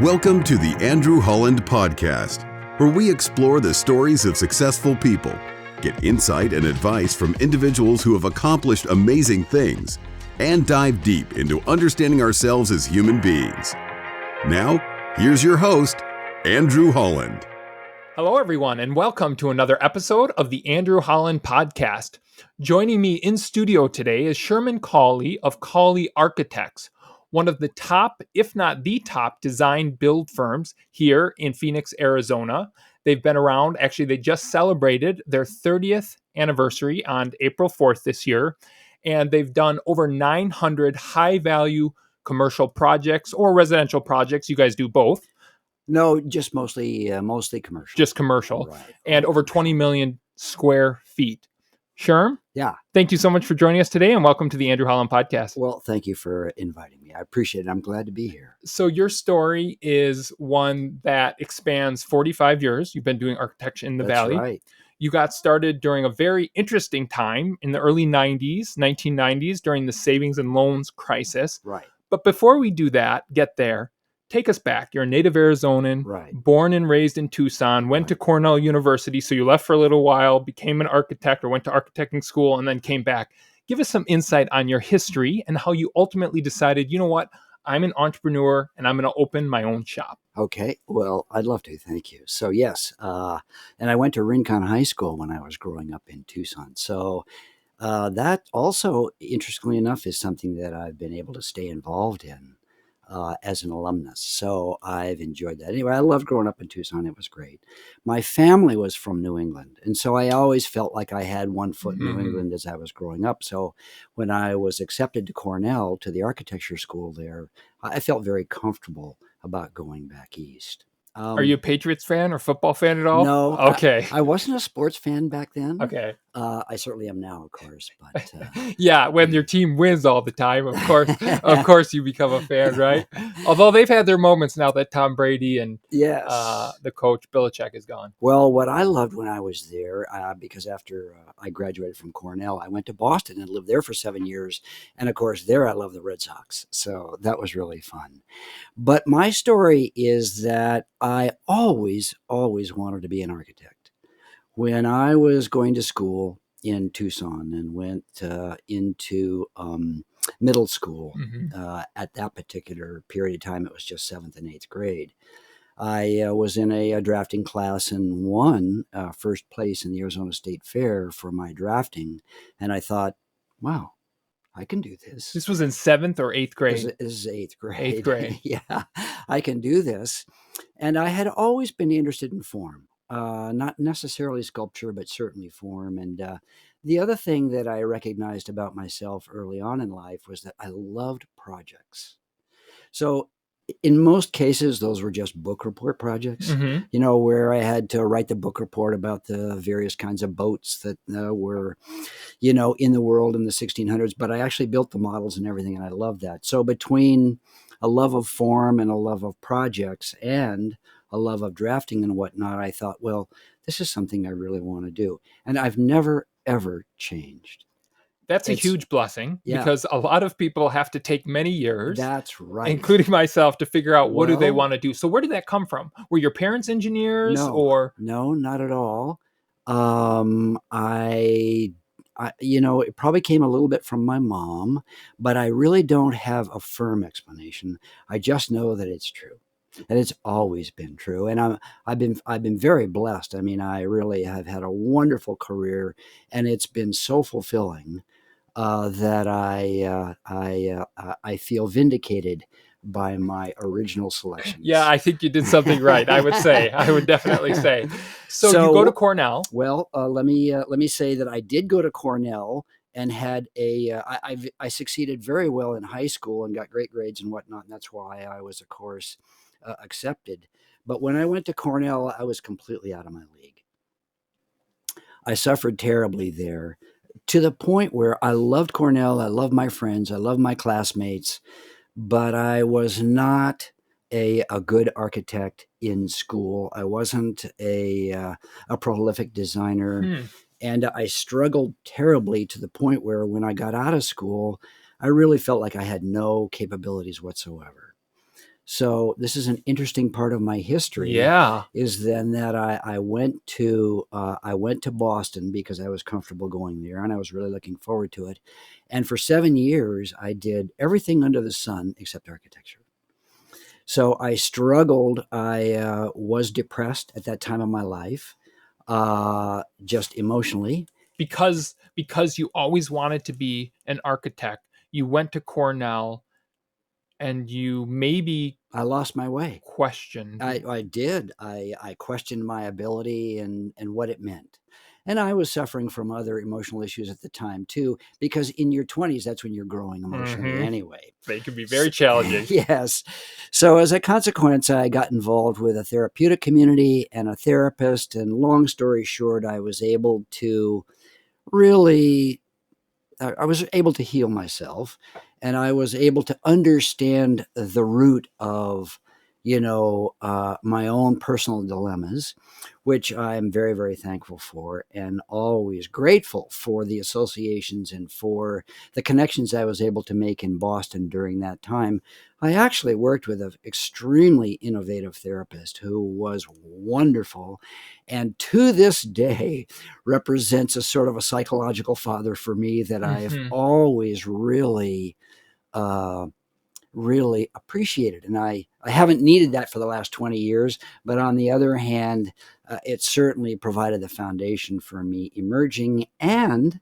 Welcome to the Andrew Holland Podcast, where we explore the stories of successful people, get insight and advice from individuals who have accomplished amazing things, and dive deep into understanding ourselves as human beings. Now, here's your host, Andrew Holland. Hello, everyone, and welcome to another episode of the Andrew Holland Podcast. Joining me in studio today is Sherman Cawley of Cawley Architects, one of the top, if not the top, design build firms here in Phoenix, Arizona. They've been around. Actually, they just celebrated their 30th anniversary on April 4th this year, and they've done over 900 high-value commercial projects or residential projects. You guys do both. No, just mostly commercial. Just commercial. Right. And over 20 million square feet. Sherm? Yeah. Thank you so much for joining us today, and welcome to the Andrew Holland Podcast. Well, thank you for inviting me. I appreciate it. I'm glad to be here. So your story is one that expands 45 years. You've been doing architecture in the That's Valley. right. You got started during a very interesting time in the early 1990s, during the savings and loans crisis. Right. But before we do that, get there, take us back. You're a native Arizonan, Right. born and raised in Tucson, went to Cornell University. So you left for a little while, became an architect or went to architecting school, and then came back. Give us some insight on your history and how you ultimately decided, you know what, I'm an entrepreneur and I'm going to open my own shop. Okay. Well, I'd love to. Thank you. So, yes. And I went to Rincon High School when I was growing up in Tucson. So that also, interestingly enough, is something that I've been able to stay involved in as an alumnus. So I've enjoyed that. Anyway, I loved growing up in Tucson. It was great. My family was from New England. And so I always felt like I had one foot in New England as I was growing up. So when I was accepted to Cornell, to the architecture school there, I felt very comfortable about going back east. Are you a Patriots fan or football fan at all? No. Okay. I wasn't a sports fan back then. Okay. I certainly am now, of course. But yeah, when your team wins all the time, of course, you become a fan, right? Although they've had their moments now that Tom Brady and yes, the coach Belichick is gone. Well, what I loved when I was there, because after I graduated from Cornell, I went to Boston and lived there for 7 years. And of course, there I love the Red Sox. So that was really fun. But my story is that I always wanted to be an architect. When I was going to school in Tucson and went into middle school, at that particular period of time, it was just 7th and 8th grade. I was in a drafting class and won first place in the Arizona State Fair for my drafting. And I thought, wow, I can do this. This was in 7th or 8th grade? This is 8th grade. 8th grade. Yeah, I can do this. And I had always been interested in form. Not necessarily sculpture, but certainly form. And the other thing that I recognized about myself early on in life was that I loved projects. So in most cases, those were just book report projects, where I had to write the book report about the various kinds of boats that were, in the world in the 1600s. But I actually built the models and everything, and I loved that. So between a love of form and a love of projects and a love of drafting and whatnot, I thought, well, this is something I really want to do. And I've never, ever changed. That's a huge blessing because a lot of people have to take many years. That's right. Including myself to figure out what do they want to do. So where did that come from? Were your parents engineers or? No, not at all. It probably came a little bit from my mom, but I really don't have a firm explanation. I just know that it's true. And it's always been true. And I've been very blessed. I mean, I really have had a wonderful career, and it's been so fulfilling that I feel vindicated by my original selections. Yeah, I think you did something right. I would definitely say. So you go to Cornell. Well, let me say that I did go to Cornell and had I succeeded very well in high school and got great grades and whatnot. And that's why I was, of course, accepted. But when I went to Cornell, I was completely out of my league. I suffered terribly there, to the point where I loved Cornell. I loved my friends. I loved my classmates, but I was not a good architect in school. I wasn't a prolific designer. And I struggled terribly to the point where when I got out of school, I really felt like I had no capabilities whatsoever. So this is an interesting part of my history. Yeah. Is then that I went to Boston because I was comfortable going there, and I was really looking forward to it. And for 7 years, I did everything under the sun except architecture. So I struggled. I was depressed at that time of my life, just emotionally. Because you always wanted to be an architect, you went to Cornell and you maybe I lost my way. questioned. I did. I questioned my ability and what it meant. And I was suffering from other emotional issues at the time too, because in your 20s, that's when you're growing emotionally anyway. They can be very challenging. Yes. So as a consequence, I got involved with a therapeutic community and a therapist. And long story short, I was able to really I was able to heal myself, and I was able to understand the root of, my own personal dilemmas, which I'm very, very thankful for, and always grateful for the associations and for the connections I was able to make in Boston during that time. I actually worked with an extremely innovative therapist who was wonderful, and to this day represents a sort of a psychological father for me that I've always really, really appreciated. And I haven't needed that for the last 20 years, but on the other hand, it certainly provided the foundation for me emerging and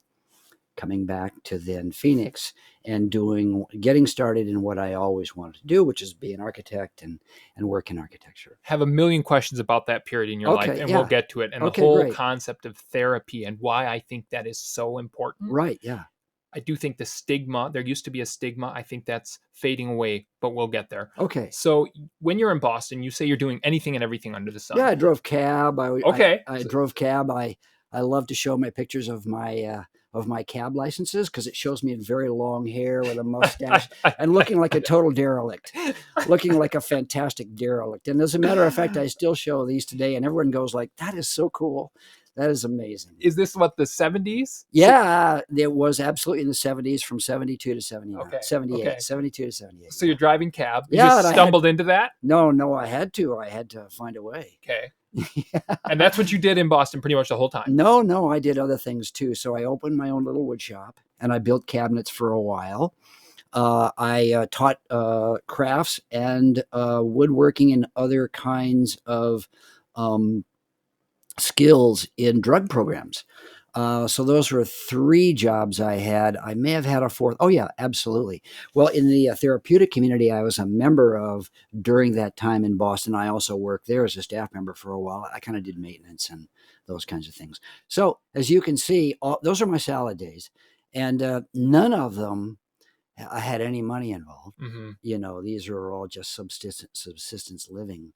coming back to then Phoenix and getting started in what I always wanted to do, which is be an architect and work in architecture. Have a million questions about that period in your life, and we'll get to it. And the whole concept of therapy and why I think that is so important. Right, yeah. I do think the stigma, there used to be a stigma. I think that's fading away, but we'll get there. Okay. So when you're in Boston, you say you're doing anything and everything under the sun. Yeah, I drove cab. Okay. I drove cab. I love to show my pictures of my cab licenses because it shows me in very long hair with a mustache and looking like a total derelict, looking like a fantastic derelict. And as a matter of fact, I still show these today, and everyone goes like, "That is so cool. That is amazing." Is this what, the 70s? Yeah, it was absolutely in the 70s from 72 to 79, Okay. 78, Okay. 72 to 78. So you're driving cab. You Yeah, just stumbled into that? No, I had to. I had to find a way. Okay. And that's what you did in Boston pretty much the whole time? No, I did other things too. So I opened my own little wood shop, and I built cabinets for a while. I taught crafts and woodworking and other kinds of skills in drug programs. So those were 3 jobs I had. I may have had a 4th. Oh, yeah, absolutely. Well, in the therapeutic community I was a member of during that time in Boston, I also worked there as a staff member for a while. I kind of did maintenance and those kinds of things. So as you can see, those are my salad days. And none of them I had any money involved. These are all just subsistence living.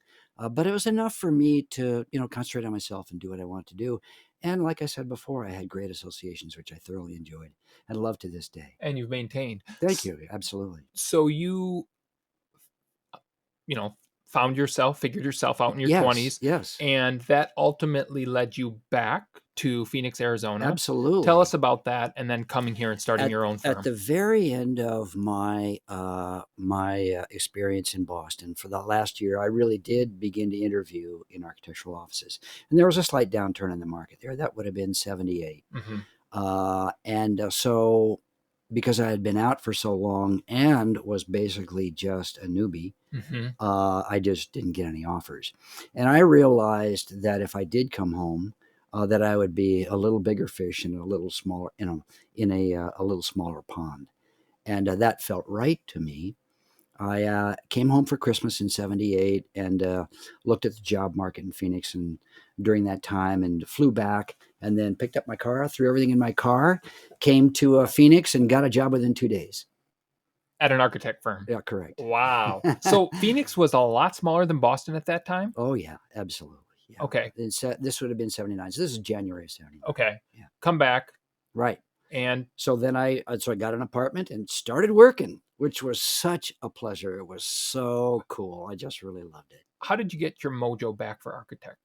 But it was enough for me to, concentrate on myself and do what I wanted to do. And like I said before, I had great associations, which I thoroughly enjoyed and love to this day. And you've maintained. Thank you. Absolutely. So you figured yourself out in your 20s. Yes. And that ultimately led you back to Phoenix, Arizona. Absolutely. Tell us about that, and then coming here and starting your own firm. At the very end of my experience in Boston, for the last year, I really did begin to interview in architectural offices. And there was a slight downturn in the market there. That would have been 78. So because I had been out for so long and was basically just a newbie, I just didn't get any offers. And I realized that if I did come home, that I would be a little bigger fish in a little smaller, in a little smaller pond. And that felt right to me. I came home for Christmas in 78 and looked at the job market in Phoenix and during that time, and flew back, and then picked up my car, threw everything in my car, came to Phoenix and got a job within 2 days. At an architect firm? Yeah, correct. Wow. So Phoenix was a lot smaller than Boston at that time? Oh, yeah, absolutely. Yeah. Okay. This would have been 79. So this is January of 79. Okay. Yeah. Come back. Right. And so then I got an apartment and started working, which was such a pleasure. It was so cool. I just really loved it. How did you get your mojo back for architect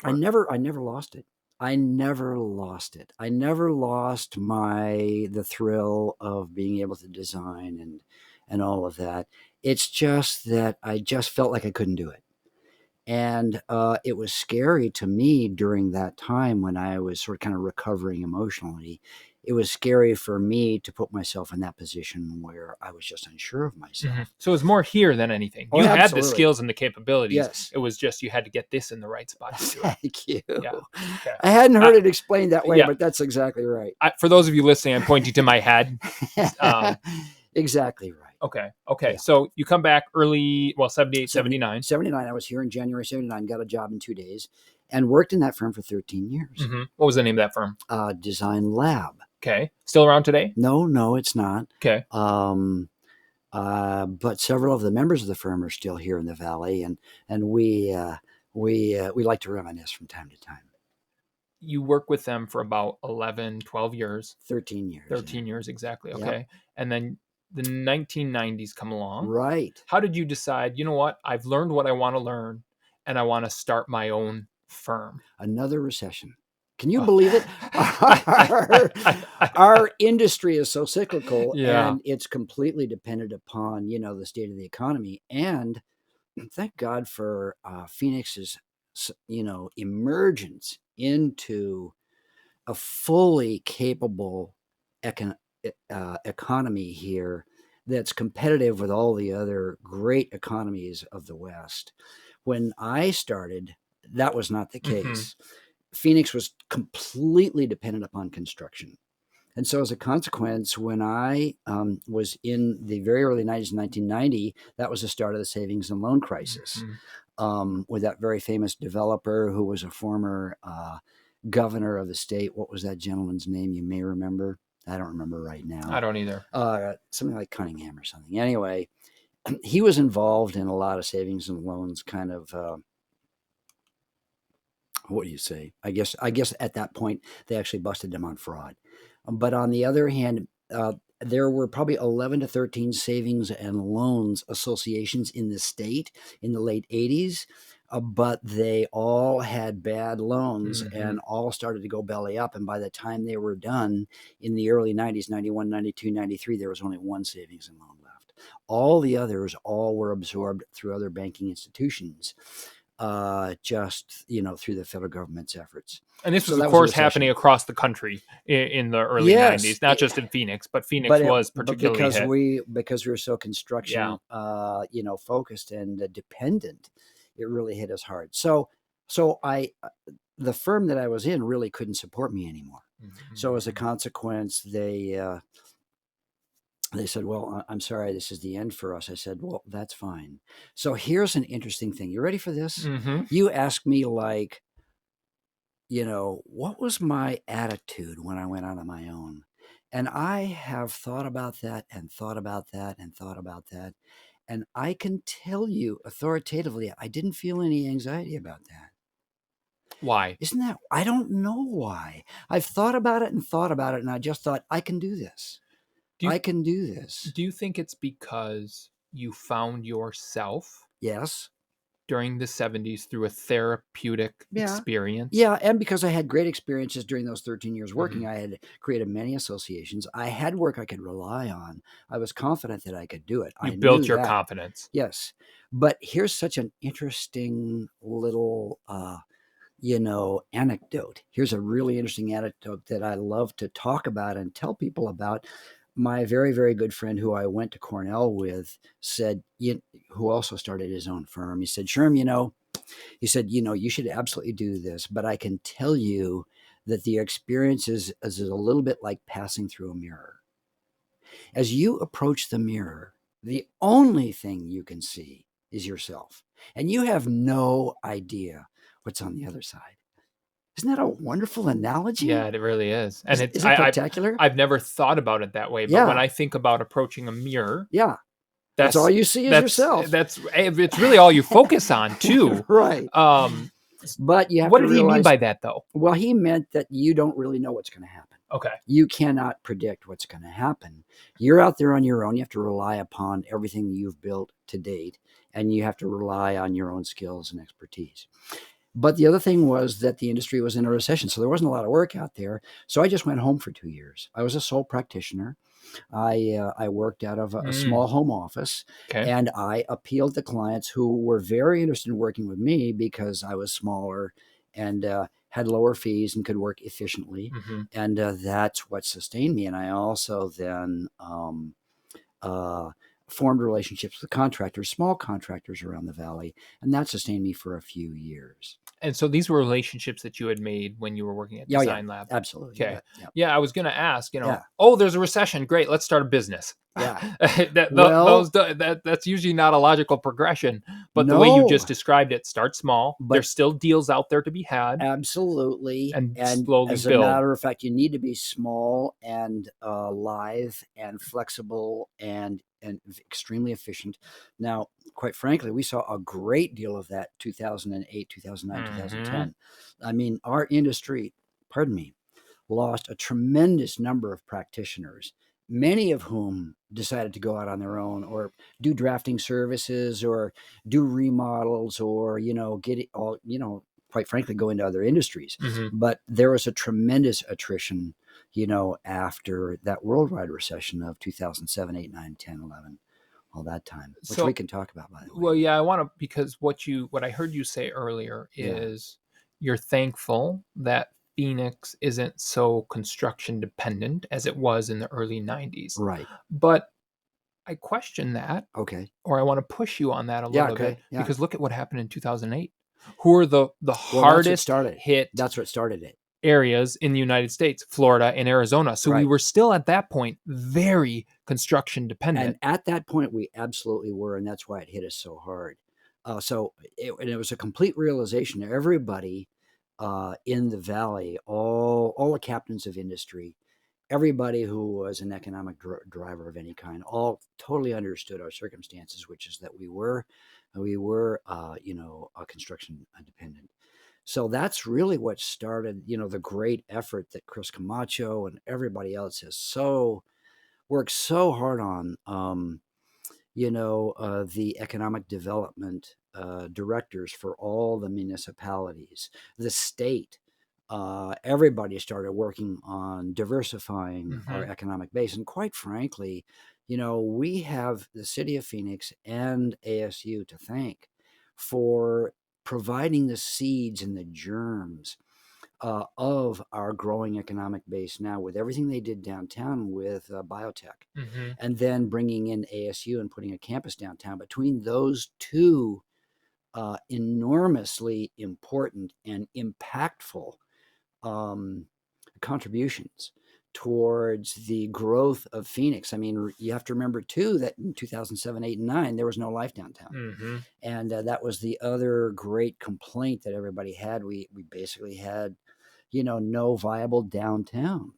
work? I never lost it. I never lost it. I never lost the thrill of being able to design and all of that. It's just that I just felt like I couldn't do it. And it was scary to me during that time when I was sort of kind of recovering emotionally. It was scary for me to put myself in that position where I was just unsure of myself. So it was more here than anything. Oh, You had the absolutely. skills and the capabilities. Yes. It was just you had to get this in the right spot to do it. Thank you. Yeah. Okay. I hadn't heard it explained that way, yeah. but that's exactly right. For those of you listening, I'm pointing to my head. Exactly right. Okay. Yeah. So you come back early, 78, 79. 79. I was here in January 79, got a job in 2 days, and worked in that firm for 13 years. What was the name of that firm? Design Lab. Okay. Still around today? No, it's not. Okay. But several of the members of the firm are still here in the Valley, and we like to reminisce from time to time. You work with them for about 11, 12 years. 13 years. 13 years, exactly. Okay. Yep. And then the 1990s come along. Right. How did you decide, you know what, I've learned what I want to learn, and I want to start my own firm? Another recession. Can you believe it? Our industry is so cyclical, and it's completely dependent upon, the state of the economy. And thank God for Phoenix's, emergence into a fully capable economy here that's competitive with all the other great economies of the West. When I started, that was not the case. Phoenix was completely dependent upon construction. And so as a consequence, when I was in the very early 90s, 1990, that was the start of the savings and loan crisis with that very famous developer who was a former governor of the state. What was that gentleman's name? You may remember. I don't remember right now. I don't either. Something like Cunningham or something. Anyway, he was involved in a lot of savings and loans kind of what do you say? I guess at that point they actually busted him on fraud. But on the other hand, there were probably 11 to 13 savings and loans associations in the state in the late 80s, but they all had bad loans and all started to go belly up. And by the time they were done in the early 90s, 91, 92, 93, there was only one savings and loan left. All the others all were absorbed through other banking institutions. Just through the federal government's efforts. And this was, of course, happening across the country in the early 90s, not just in Phoenix, but Phoenix was particularly hit. Because we were so construction, focused and dependent, it really hit us hard. So the firm that I was in really couldn't support me anymore. So as a consequence, they said, well, I'm sorry, this is the end for us. I said, well, that's fine. So here's an interesting thing. You ready for this? You asked me what was my attitude when I went out on my own? And I have thought about that and thought about that and thought about that. And I can tell you authoritatively, I didn't feel any anxiety about that. Why? I don't know why. I've thought about it, and I just thought, I can do this. I can do this. Do you think it's because you found yourself? Yes. During the 70s through a therapeutic experience? Yeah, and because I had great experiences during those 13 years working. I had created many associations. I had work I could rely on. I was confident that I could do it. You built your confidence. Yes. But here's such an interesting little anecdote. Here's a really interesting anecdote that I love to talk about and tell people about. My very, very good friend who I went to Cornell with said, who also started his own firm, he said, Sherm, you should absolutely do this, but I can tell you that the experience is a little bit like passing through a mirror. As you approach the mirror, the only thing you can see is yourself, and you have no idea what's on the other side. Isn't that a wonderful analogy? Yeah, it really is. And is it spectacular? I've never thought about it that way, but when I think about approaching a mirror, that's all you see is yourself. It's really all you focus on too. Right. But you have what to did he mean by that, though? Well, he meant that you don't really know what's going to happen. Okay. You cannot predict what's going to happen. You're out there on your own. You have to rely upon everything you've built to date, and you have to rely on your own skills and expertise. But the other thing was that the industry was in a recession, so there wasn't a lot of work out there. So I just went home for 2 years. I was a sole practitioner. I worked out of a Mm, small home office, okay. and I appealed to clients who were very interested in working with me because I was smaller and had lower fees and could work efficiently. Hmm. And that's what sustained me. And I also then uh, formed relationships with contractors, small contractors around the valley, and that sustained me for a few years. And so these were relationships that you had made when you were working at Yeah, yeah, Design Lab. absolutely. You Okay. bet. Yeah, Yeah, I was going to ask, yeah, oh, there's a recession. Great, let's start a business. yeah. Those Well, that's usually not a logical progression, but the way you no, just described it, start small. but There's still deals out there to be had, absolutely. and And slowly as a build. matter of fact, you need to be small and lithe and flexible and extremely efficient. Now, quite frankly, we saw a great deal of that 2008, 2009, Hmm. 2010. I mean, our industry, pardon me, lost a tremendous number of practitioners, many of whom decided to go out on their own or do drafting services or do remodels or, get it all, quite frankly, go into other industries. Hmm. But there was a tremendous attrition, after that worldwide recession of 2007, 8, 9, 10, 11, all that time, which we So, can talk about, by the way. well, yeah, I want to, because what I heard you say earlier Yeah, is you're thankful that Phoenix isn't so construction dependent as it was in the early 90s. right. But I question that, Okay. or I want to push you on that a Yeah, little bit, okay. Yeah. because look at what happened in 2008. Who are the Well, that's what hardest started. hit That's what started it. areas in the United States? Florida and Arizona. So we Right. were still at that point very construction And dependent. at that point, we absolutely were, and that's why it hit us so hard. And it was a complete realization. Everybody in the valley, all the captains of industry, everybody who was an economic driver of any kind, all totally understood our circumstances, which is that we were a construction dependent. So that's really what started, the great effort that Chris Camacho and everybody else has worked so hard on. The economic development directors for all the municipalities, the state. Everybody started working on diversifying our Hmm. economic base. And quite frankly, we have the city of Phoenix and ASU to thank for providing the seeds and the germs of our growing economic base now with everything they did downtown with biotech Hmm. and then bringing in ASU and putting a campus downtown. Between those two enormously important and impactful um, contributions towards the growth of Phoenix. I mean, you have to remember too that in 2007, 8, and 9, there was no life downtown. Hmm. And that was the other great complaint that everybody had. We basically had, no viable downtown.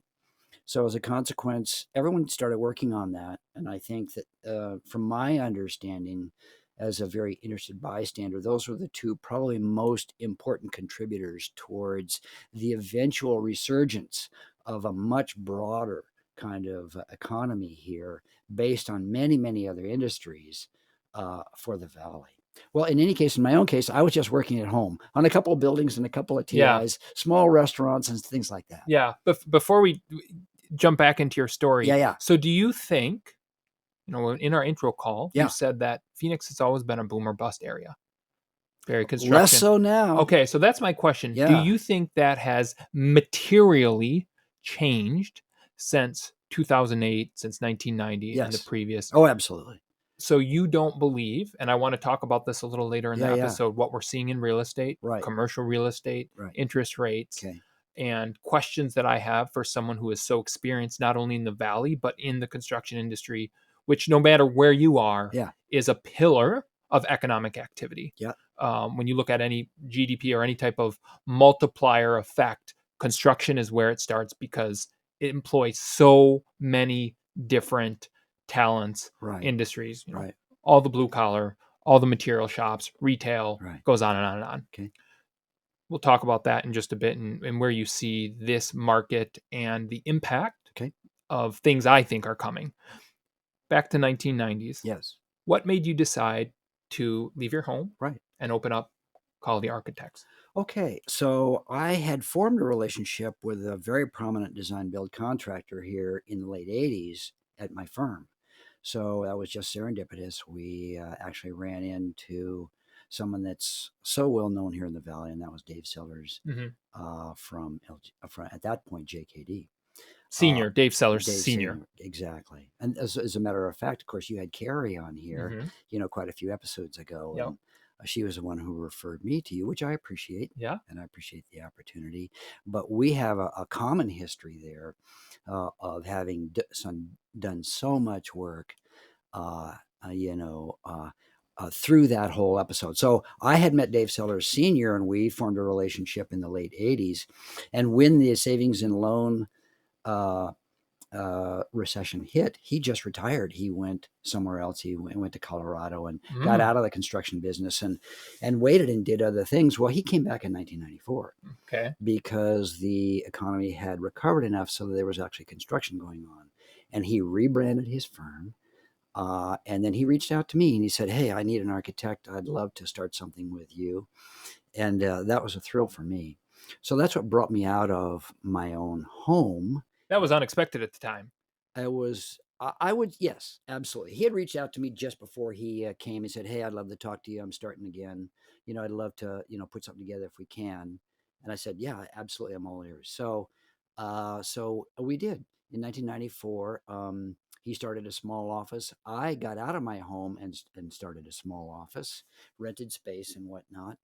So as a consequence, everyone started working on that. And I think that from my understanding, as a very interested bystander, those were the two probably most important contributors towards the eventual resurgence of a much broader kind of economy here based on many, many other industries for the valley. Well, in any case, in my own case, I was just working at home on a couple of buildings and a couple of Yeah. TIs, small restaurants and things like that. Yeah. Before we jump back into your Yeah, story, yeah, so do you think, in our intro call, you yeah. said that Phoenix has always been a boom or bust area, very Less construction. so now. Okay, so that's my question. Do Yeah. you think that has materially changed since 2008, since 1990, and the Yes. previous? Oh, absolutely. So you don't believe, and I want to talk about this a little later in Yeah, the yeah. episode, what we're seeing in real estate, Right. commercial real estate, Right. interest rates, Okay. and questions that I have for someone who is so experienced not only in the valley but in the construction industry, which no matter where you are, Yeah. is a pillar of economic activity. Yeah. When you look at any GDP or any type of multiplier effect, construction is where it starts because it employs so many different talents, Right. industries, Right. all the blue collar, all the material shops, retail, Right. goes on and on and on. Okay. We'll talk about that in just a bit and where you see this market and the impact Okay. of things I think are coming. Back to 1990s. Yes. What made you decide to leave your home Right. and open up Cawley Architects? Okay, so I had formed a relationship with a very prominent design build contractor here in the late 80s at my firm. So that was just serendipitous. We actually ran into someone that's so well known here in the Valley, and that was Dave Sellers Hmm. from at that point, JKD. Uh, Senior, Dave Sellers, Dave senior. Senior, exactly. And as a matter of fact, of course, you had Carrie on here, Hmm. quite a few episodes ago, Yep. and she was the one who referred me to you, which I appreciate, Yeah. and I appreciate the opportunity. But we have a common history there of having done so much work, uh, uh, you know, uh, through that whole episode. So I had met Dave Sellers Sr., and we formed a relationship in the late 80s. And when the savings and loan uh, recession hit, he just retired. He went somewhere else. He went to Colorado and got Mm. out of the construction business and waited and did other things. Well, he came back in 1994 Okay. because the economy had recovered enough so that there was actually construction going on. And he rebranded his firm. And then he reached out to me and he said, "Hey, I need an architect. I'd love to start something with you." And that was a thrill for me. So that's what brought me out of my own home. That was unexpected at the time. I would, yes, absolutely. He had reached out to me just before he came and said, "Hey, I'd love to talk to you. I'm starting again. I'd love to, put something together if we can." And I said, "Yeah, absolutely. I'm all ears." So we did in 1994. He started a small office. I got out of my home and started a small office, rented space and whatnot,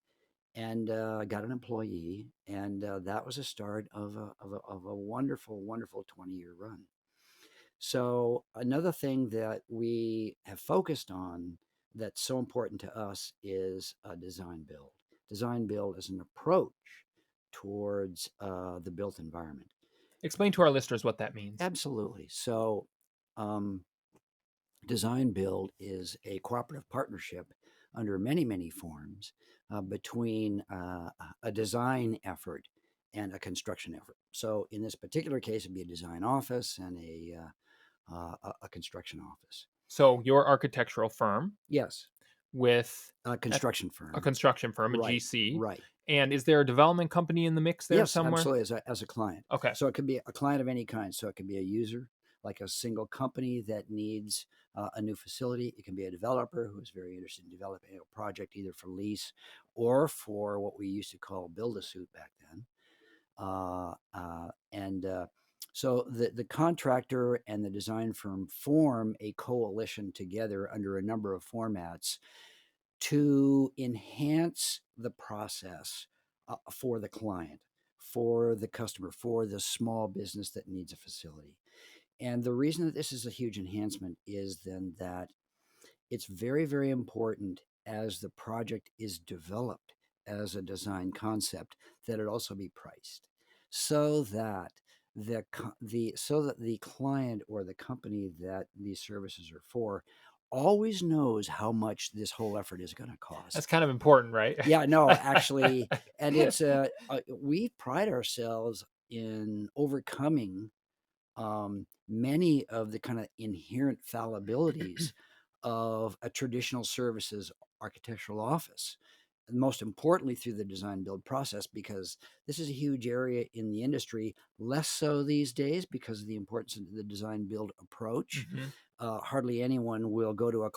and got an employee. And that was a start of a wonderful, wonderful 20-year run. So another thing that we have focused on that's so important to us is design build. Design build is an approach towards the built environment. Explain to our listeners what that means. Absolutely. So um, design build is a cooperative partnership under many, many forms between a design effort and a construction effort. So in this particular case, it'd be a design office and a construction office. So your architectural firm Yes, with a a, construction a firm. construction firm, a Right, GC. right. And is there a development company in the mix there Yes, somewhere? absolutely. As a client, Okay. so it could be a client of any kind. So it could be a user, like a single company that needs a new facility. It can be a developer who is very interested in developing a project either for lease or for what we used to call build a suit back then. And So the contractor and the design firm form a coalition together under a number of formats to enhance the process for the client, for the customer, for the small business that needs a facility. And the reason that this is a huge enhancement is then that it's very, very important as the project is developed as a design concept that it also be priced so that the client or the company that these services are for always knows how much this whole effort is going to That's cost. kind of important, right? Yeah, no, actually, and it's we pride ourselves in overcoming many of the kind of inherent fallibilities of a traditional services architectural office. And most importantly, through the design build process, because this is a huge area in the industry, less so these days because of the importance of the design build approach. Hmm. Hardly anyone will go to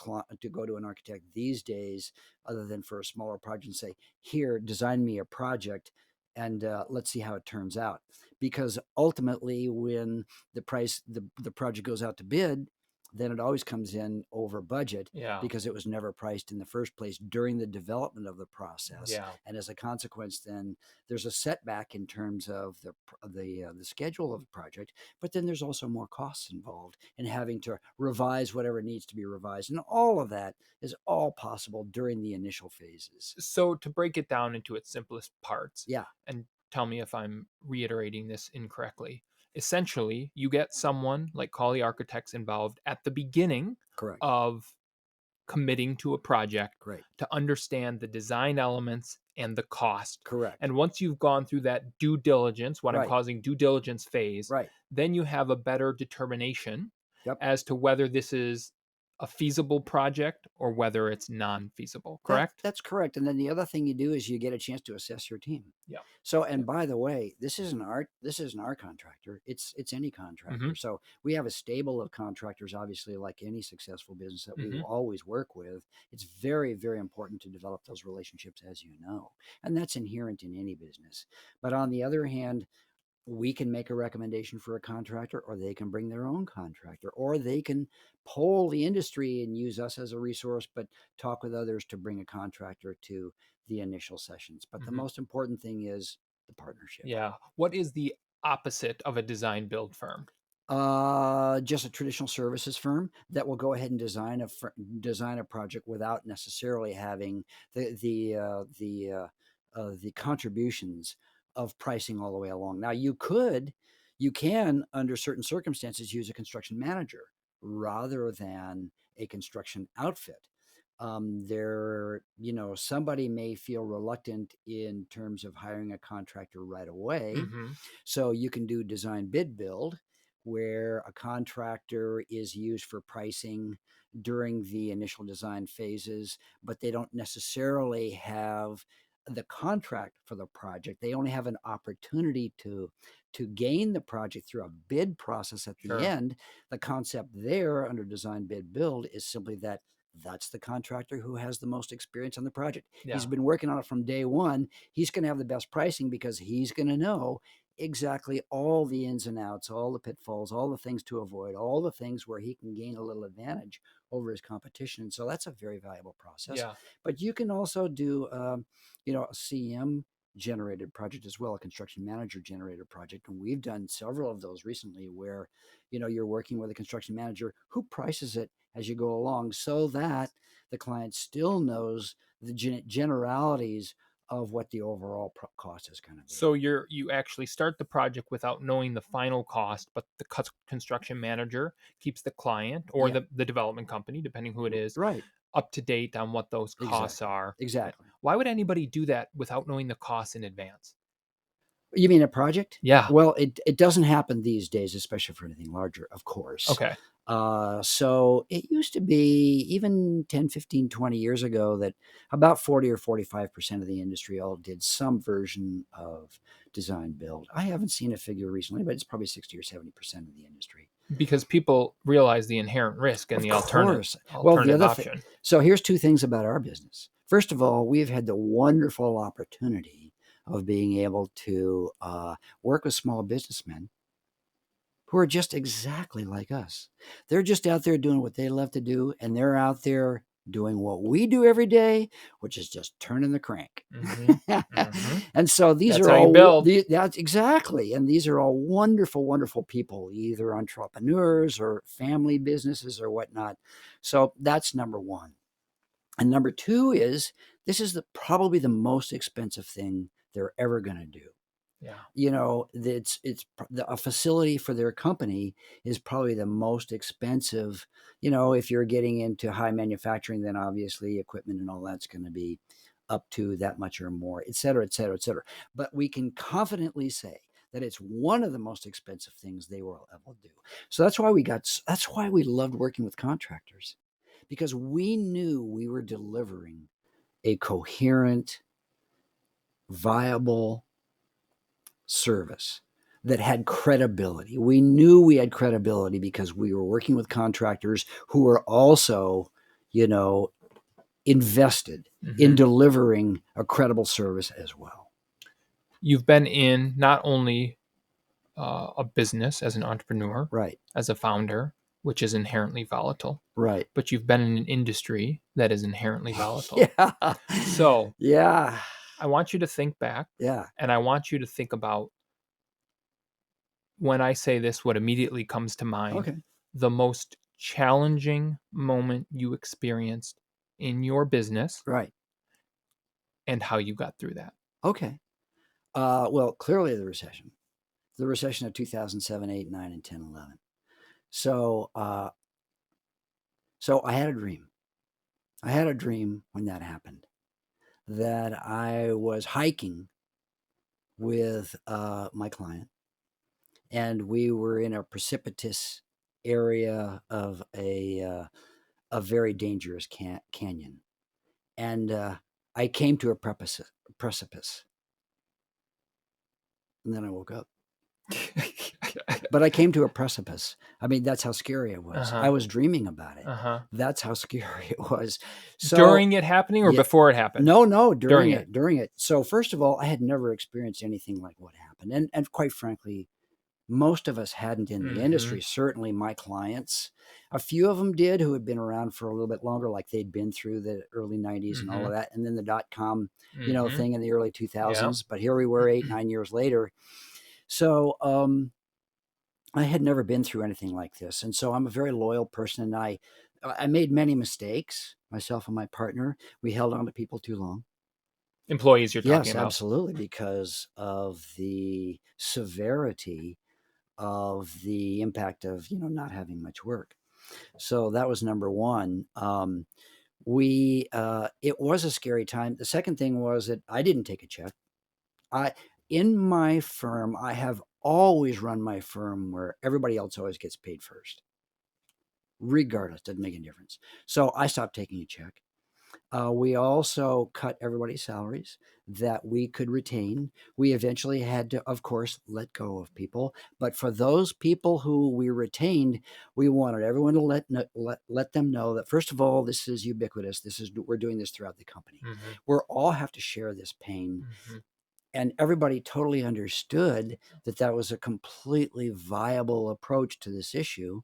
go to an architect these days, other than for a smaller project, and say, "Here, design me a project, and let's see how it turns out." Because ultimately, when the project goes out to bid, then it always comes in over budget Yeah. because it was never priced in the first place during the development of the process. Yeah. And as a consequence, then there's a setback in terms of the schedule of the project, but then there's also more costs involved in having to revise whatever needs to be revised, and all of that is all possible during the initial phases. So to break it down into its simplest parts, Yeah, and tell me if I'm reiterating this incorrectly. Essentially, you get someone like Cawley Architects involved at the beginning correct. of committing to a project Great. to understand the design elements and the cost. Correct. And once you've gone through that due diligence, what I'm Right. calling due diligence phase, Right. then you have a better determination Yep. as to whether this is a feasible project or whether it's non-feasible, correct? That's correct. And then the other thing you do is you get a chance to assess your team. Yeah. So, and by the way, this isn't our contractor. It's any contractor. So we have a stable of contractors, obviously, like any successful business that we will always work with. It's very, very important to develop those relationships, as you know, and that's inherent in any business. But on the other hand, we can make a recommendation for a contractor, or they can bring their own contractor, or they can poll the industry and use us as a resource, but talk with others to bring a contractor to the initial sessions. But the most important thing is the partnership. Yeah. What is the opposite of a design build firm? Just a traditional services firm that will go ahead and design a project without necessarily having the contributions of pricing all the way along. Now, you can, under certain circumstances, use a construction manager rather than a construction outfit. Somebody may feel reluctant in terms of hiring a contractor right away. So you can do design bid build, where a contractor is used for pricing during the initial design phases, but they don't necessarily have the contract for the project. They only have an opportunity to gain the project through a bid process at the end. The concept there under design bid build is simply that's the contractor who has the most experience on the project. He's been working on it from day one. He's going to have the best pricing because he's going to know exactly all the ins and outs, all the pitfalls, all the things to avoid, all the things where he can gain a little advantage over his competition. So that's a very valuable process. Yeah. But you can also do, a CM generated project as well, a construction manager generated project. And we've done several of those recently where, you're working with a construction manager who prices it as you go along so that the client still knows the generalities of what the overall cost is going to be. So you actually start the project without knowing the final cost, but the construction manager keeps the client or the development company, depending who it is, up to date on what those costs are. Exactly. Why would anybody do that without knowing the costs in advance? You mean a project? Yeah. Well, it doesn't happen these days, especially for anything larger, of course. Okay. So it used to be even 10, 15, 20 years ago that about 40 or 45% of the industry all did some version of design build. I haven't seen a figure recently, but it's probably 60 or 70% of the industry. Because people realize the inherent risk and the alternative option. So here's two things about our business. First of all, we've had the wonderful opportunity of being able to work with small businessmen who are just exactly like us. They're just out there doing what they love to do, and they're out there doing what we do every day, which is just turning the crank. And so these That's are how all you build. That's exactly. And these are all wonderful, wonderful people, either entrepreneurs or family businesses or whatnot. So that's number one. And number two is this is probably the most expensive thing they're ever going to do. Yeah. It's a facility for their company is probably the most expensive. If you're getting into high manufacturing, then obviously equipment and all that's going to be up to that much or more, et cetera, et cetera, et cetera. But we can confidently say that it's one of the most expensive things they will ever do. So that's why we loved working with contractors, because we knew we were delivering a coherent, viable service that had credibility. We knew we had credibility because we were working with contractors who were also, invested in delivering a credible service as well. You've been in not only a business as an entrepreneur, right, as a founder, which is inherently volatile, right, but you've been in an industry that is inherently volatile. Yeah. So yeah, I want you to think back, yeah, and I want you to think about, when I say this, what immediately comes to mind, okay, the most challenging moment you experienced in your business right, and how you got through that. okay. Well, clearly the recession of 2007, 8, 9, and 10, 11. So I had a dream. I had a dream when that happened, that I was hiking with my client, and we were in a precipitous area of a very dangerous canyon. And I came to a precipice. And then I woke up. But I came to a precipice. I mean, that's how scary it was. I was dreaming about it. That's how scary it was. So during it happening or before it happened? No, during it. So first of all, I had never experienced anything like what happened. And quite frankly, most of us hadn't in the industry. Certainly my clients, a few of them did who had been around for a little bit longer, like they'd been through the early 90s and all of that. And then the dot-com, thing in the early 2000s. But here we were 8-9 years later. So I had never been through anything like this. And so I'm a very loyal person. And I made many mistakes, myself and my partner. We held on to people too long. Employees you're talking about? Yes, absolutely, because of the severity of the impact of, not having much work. So that was number one. It was a scary time. The second thing was that I didn't take a check. In my firm, I have always run my firm where everybody else always gets paid first. Regardless, doesn't make any difference. So I stopped taking a check. We also cut everybody's salaries that we could retain. We eventually had to, of course, let go of people. But for those people who we retained, we wanted everyone to let them know that, first of all, this is ubiquitous. We're doing this throughout the company. We all have to share this pain. And everybody totally understood that was a completely viable approach to this issue.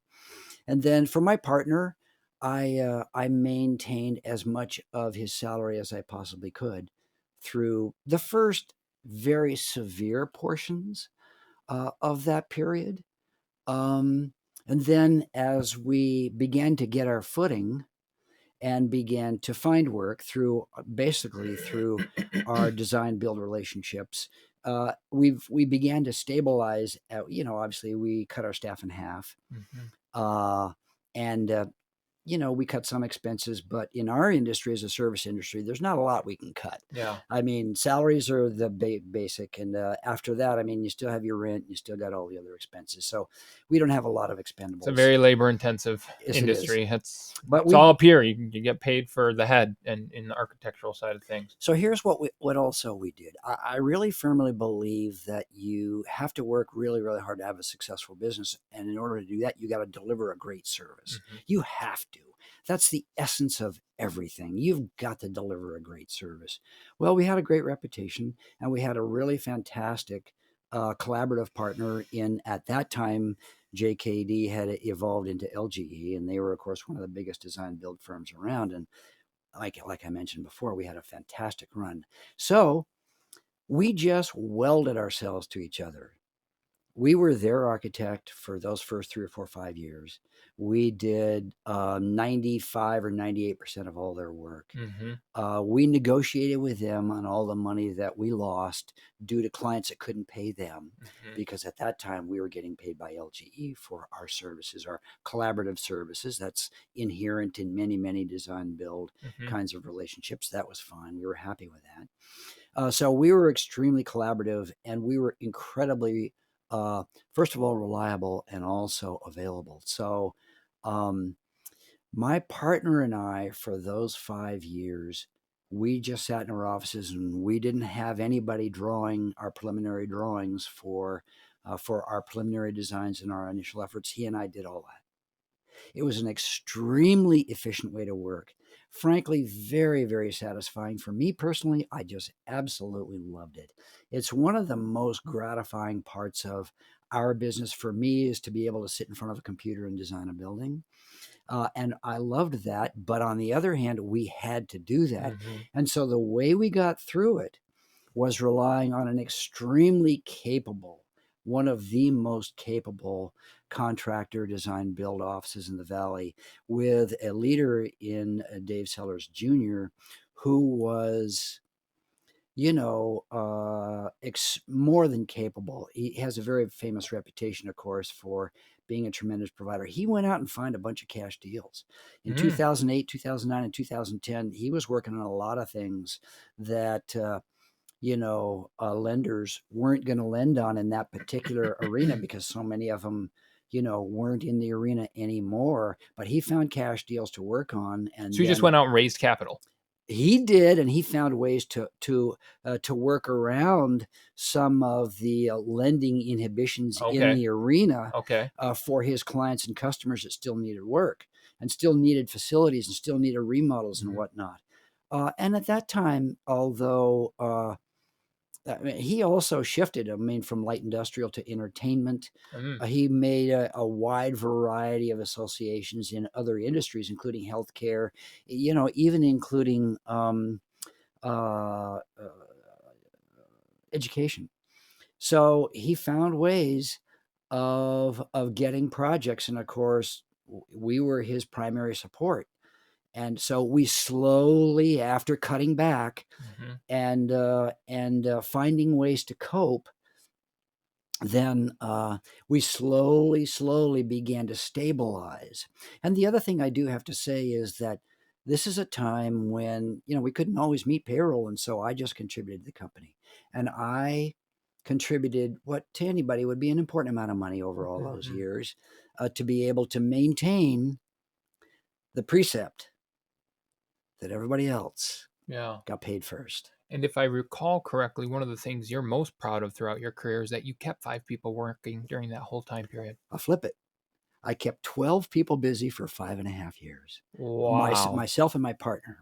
And then for my partner, I maintained as much of his salary as I possibly could through the first very severe portions of that period. And then as we began to get our footing and began to find work through our design build relationships, we began to stabilize. Obviously we cut our staff in half, and we cut some expenses, but in our industry, as a service industry, there's not a lot we can cut. I mean, salaries are the basic. And after that, I mean, you still have your rent, you still got all the other expenses. So we don't have a lot of expendables. It's a very labor intensive industry. It's all up here. You get paid for the head and in the architectural side of things. So here's what also we did. I really firmly believe that you have to work really, really hard to have a successful business. And in order to do that, you got to deliver a great service. You have to. That's the essence of everything. You've got to deliver a great service. Well, we had a great reputation, and we had a really fantastic collaborative partner at that time, JKD had evolved into LGE, and they were, of course, one of the biggest design build firms around. And like I mentioned before, we had a fantastic run. So we just welded ourselves to each other. We were their architect for those first 3 or 4 or 5 years. We did 95 or 98% of all their work. We negotiated with them on all the money that we lost due to clients that couldn't pay them, because at that time we were getting paid by LGE for our services, our collaborative services. That's inherent in many, many design build kinds of relationships. That was fine. We were happy with that. So we were extremely collaborative, and we were incredibly first of all, reliable and also available. So my partner and I, for those 5 years, we just sat in our offices, and we didn't have anybody drawing our preliminary drawings for our preliminary designs and our initial efforts. He and I did all that. It was an extremely efficient way to work. Frankly, very, very satisfying. For me personally, I just absolutely loved it. It's one of the most gratifying parts of our business for me, is to be able to sit in front of a computer and design a building. And I loved that. But on the other hand, we had to do that. And so the way we got through it was relying on an extremely capable, one of the most capable contractor design build offices in the Valley, with a leader in Dave Sellers Jr., who was, more than capable. He has a very famous reputation, of course, for being a tremendous provider. He went out and found a bunch of cash deals. In 2008, 2009, and 2010, he was working on a lot of things that lenders weren't going to lend on in that particular arena, because so many of them weren't in the arena anymore, but he found cash deals to work on. And So you just went out and raised capital. He did, and he found ways to work around some of the lending inhibitions in the arena for his clients and customers that still needed work and still needed facilities and still needed remodels and whatnot. And at that time, although he also shifted, from light industrial to entertainment. He made a wide variety of associations in other industries, including healthcare, even including education. So he found ways of getting projects. And of course, we were his primary support. And so we slowly, after cutting back and finding ways to cope, then we slowly began to stabilize. And the other thing I do have to say is that this is a time when, we couldn't always meet payroll. And so I just contributed to the company. And I contributed what to anybody would be an important amount of money over all those years to be able to maintain the precept that everybody else got paid first. And if I recall correctly, one of the things you're most proud of throughout your career is that you kept 5 people working during that whole time period. I'll flip it. I kept 12 people busy for 5.5 years. Wow. Myself and my partner.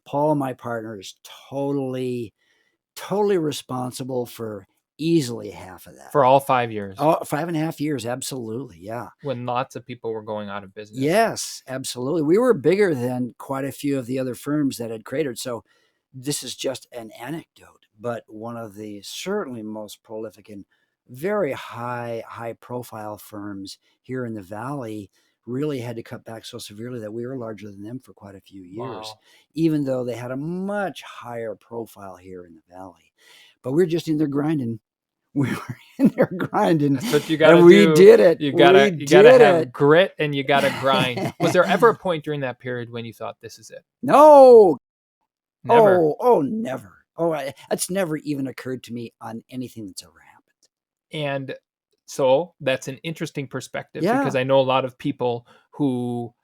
Paul, my partner, is totally responsible for easily half of that. For all 5 years? Oh, 5.5 years, absolutely, yeah. When lots of people were going out of business? Yes, absolutely. We were bigger than quite a few of the other firms that had cratered. So this is just an anecdote, but one of the certainly most prolific and very high profile firms here in the Valley really had to cut back so severely that we were larger than them for quite a few years, even though they had a much higher profile here in the Valley. But we're just in there grinding. We were in there grinding. That's what you got to do. We did it. You got to have grit and you got to grind. Was there ever a point during that period when you thought, this is it? No. Never. Never. It's never even occurred to me on anything that's ever happened. And so that's an interesting perspective because I know a lot of people who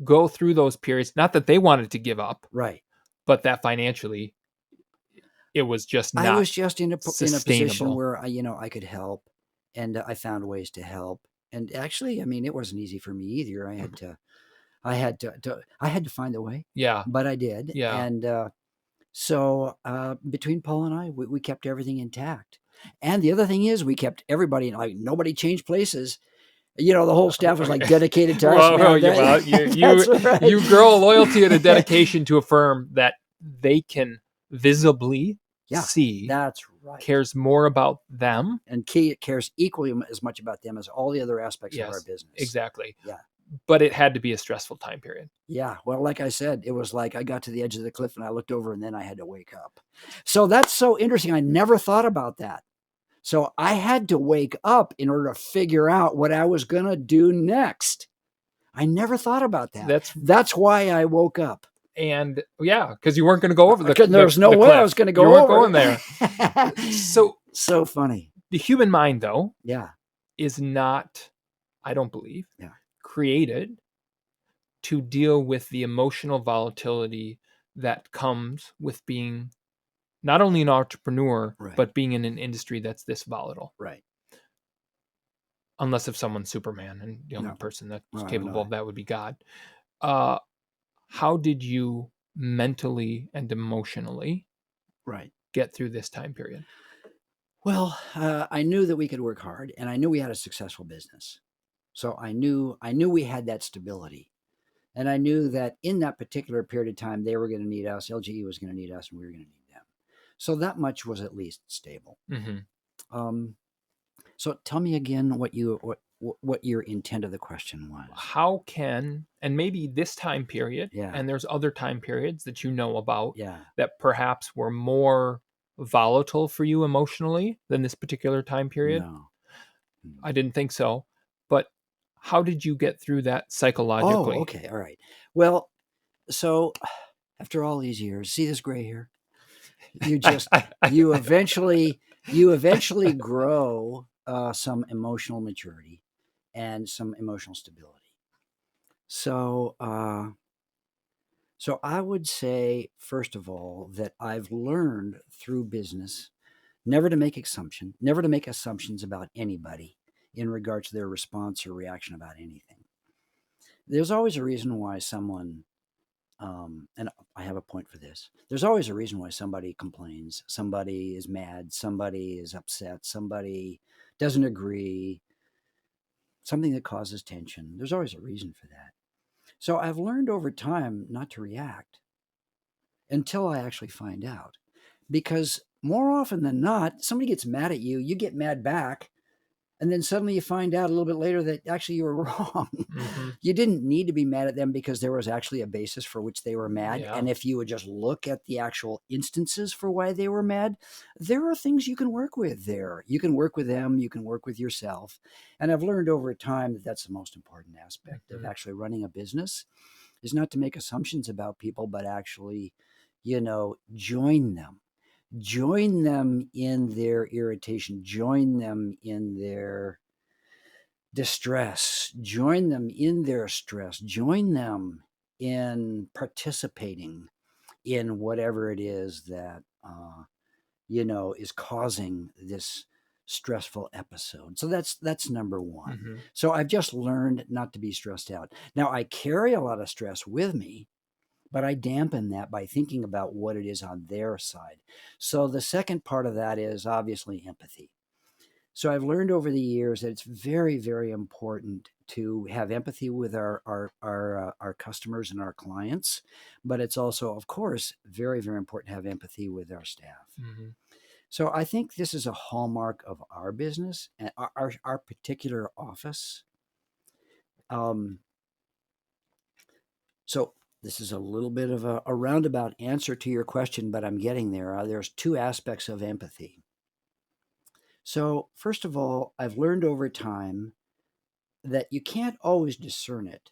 go through those periods, not that they wanted to give up, right, but that financially it was just not. I was just in a position where I could help, and I found ways to help. And actually, it wasn't easy for me either. I had to find a way. Yeah, but I did. Yeah, and so between Paul and I, we kept everything intact. And the other thing is, we kept everybody, nobody changed places. The whole staff was dedicated to us. You grow a loyalty and a dedication to a firm that they can visibly see. That's right. Cares more about them. And cares equally as much about them as all the other aspects of our business. Exactly. Yeah. But it had to be a stressful time period. Yeah. Well, like I said, it was like I got to the edge of the cliff and I looked over and then I had to wake up. So that's so interesting. I never thought about that. So I had to wake up in order to figure out what I was going to do next. I never thought about that. That's why I woke up. And because you weren't going to go over the cliff. There's no way I was going to go over. You weren't going there. So funny. The human mind, though, is not, I don't believe, created to deal with the emotional volatility that comes with being not only an entrepreneur, but being in an industry that's this volatile. Right. Unless if someone's Superman and the only person that's capable of that would be God. How did you mentally and emotionally get through this time period? Well, I knew that we could work hard, and I knew we had a successful business. So I knew we had that stability. And I knew that in that particular period of time, they were going to need us, LGE was going to need us, and we were going to need them. So that much was at least stable. Mm-hmm. So tell me again what your intent of the question was. How can, and maybe this time period, and there's other time periods that you know about that perhaps were more volatile for you emotionally than this particular time period? No. I didn't think so. But how did you get through that psychologically? Oh, okay. All right. Well, so after all these years, see this gray hair? You eventually grow some emotional maturity. and some emotional stability. So, so I would say, first of all, that I've learned through business never to make assumptions about anybody in regards to their response or reaction about anything. There's always a reason why someone, and I have a point for this. There's always a reason why somebody complains, somebody is mad, somebody is upset, somebody doesn't agree, something that causes tension. There's always a reason for that. So I've learned over time not to react until I actually find out. Because more often than not, somebody gets mad at you, you get mad back, and then suddenly you find out a little bit later that actually you were wrong. Mm-hmm. You didn't need to be mad at them because there was actually a basis for which they were mad. Yeah. And if you would just look at the actual instances for why they were mad, there are things you can work with there. You can work with them, you can work with yourself. And I've learned over time that that's the most important aspect of actually running a business, is not to make assumptions about people, but actually, join them. Join them in their irritation, join them in their distress, join them in their stress, join them in participating in whatever it is that, is causing this stressful episode. So that's number one. Mm-hmm. So I've just learned not to be stressed out. Now I carry a lot of stress with me, but I dampen that by thinking about what it is on their side. So the second part of that is obviously empathy. So I've learned over the years that it's very, very important to have empathy with our customers and our clients, but it's also, of course, very, very important to have empathy with our staff. Mm-hmm. So I think this is a hallmark of our business and our particular office. So this is a little bit of a roundabout answer to your question, but I'm getting there. There's two aspects of empathy. So first of all, I've learned over time that you can't always discern it,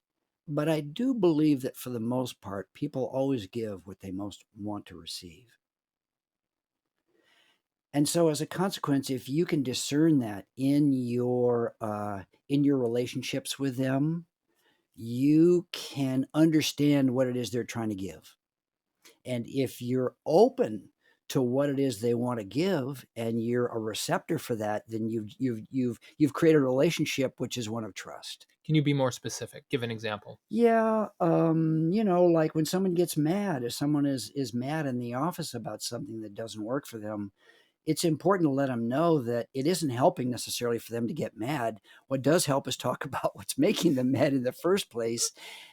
but I do believe that for the most part, people always give what they most want to receive. And so as a consequence, if you can discern that in your relationships with them, you can understand what it is they're trying to give. And if you're open to what it is they want to give and you're a receptor for that, then you've created a relationship which is one of trust. Can you be more specific? Give an example. Yeah, like when someone gets mad, if someone is mad in the office about something that doesn't work for them, it's important to let them know that it isn't helping necessarily for them to get mad. What does help is talk about what's making them mad in the first place.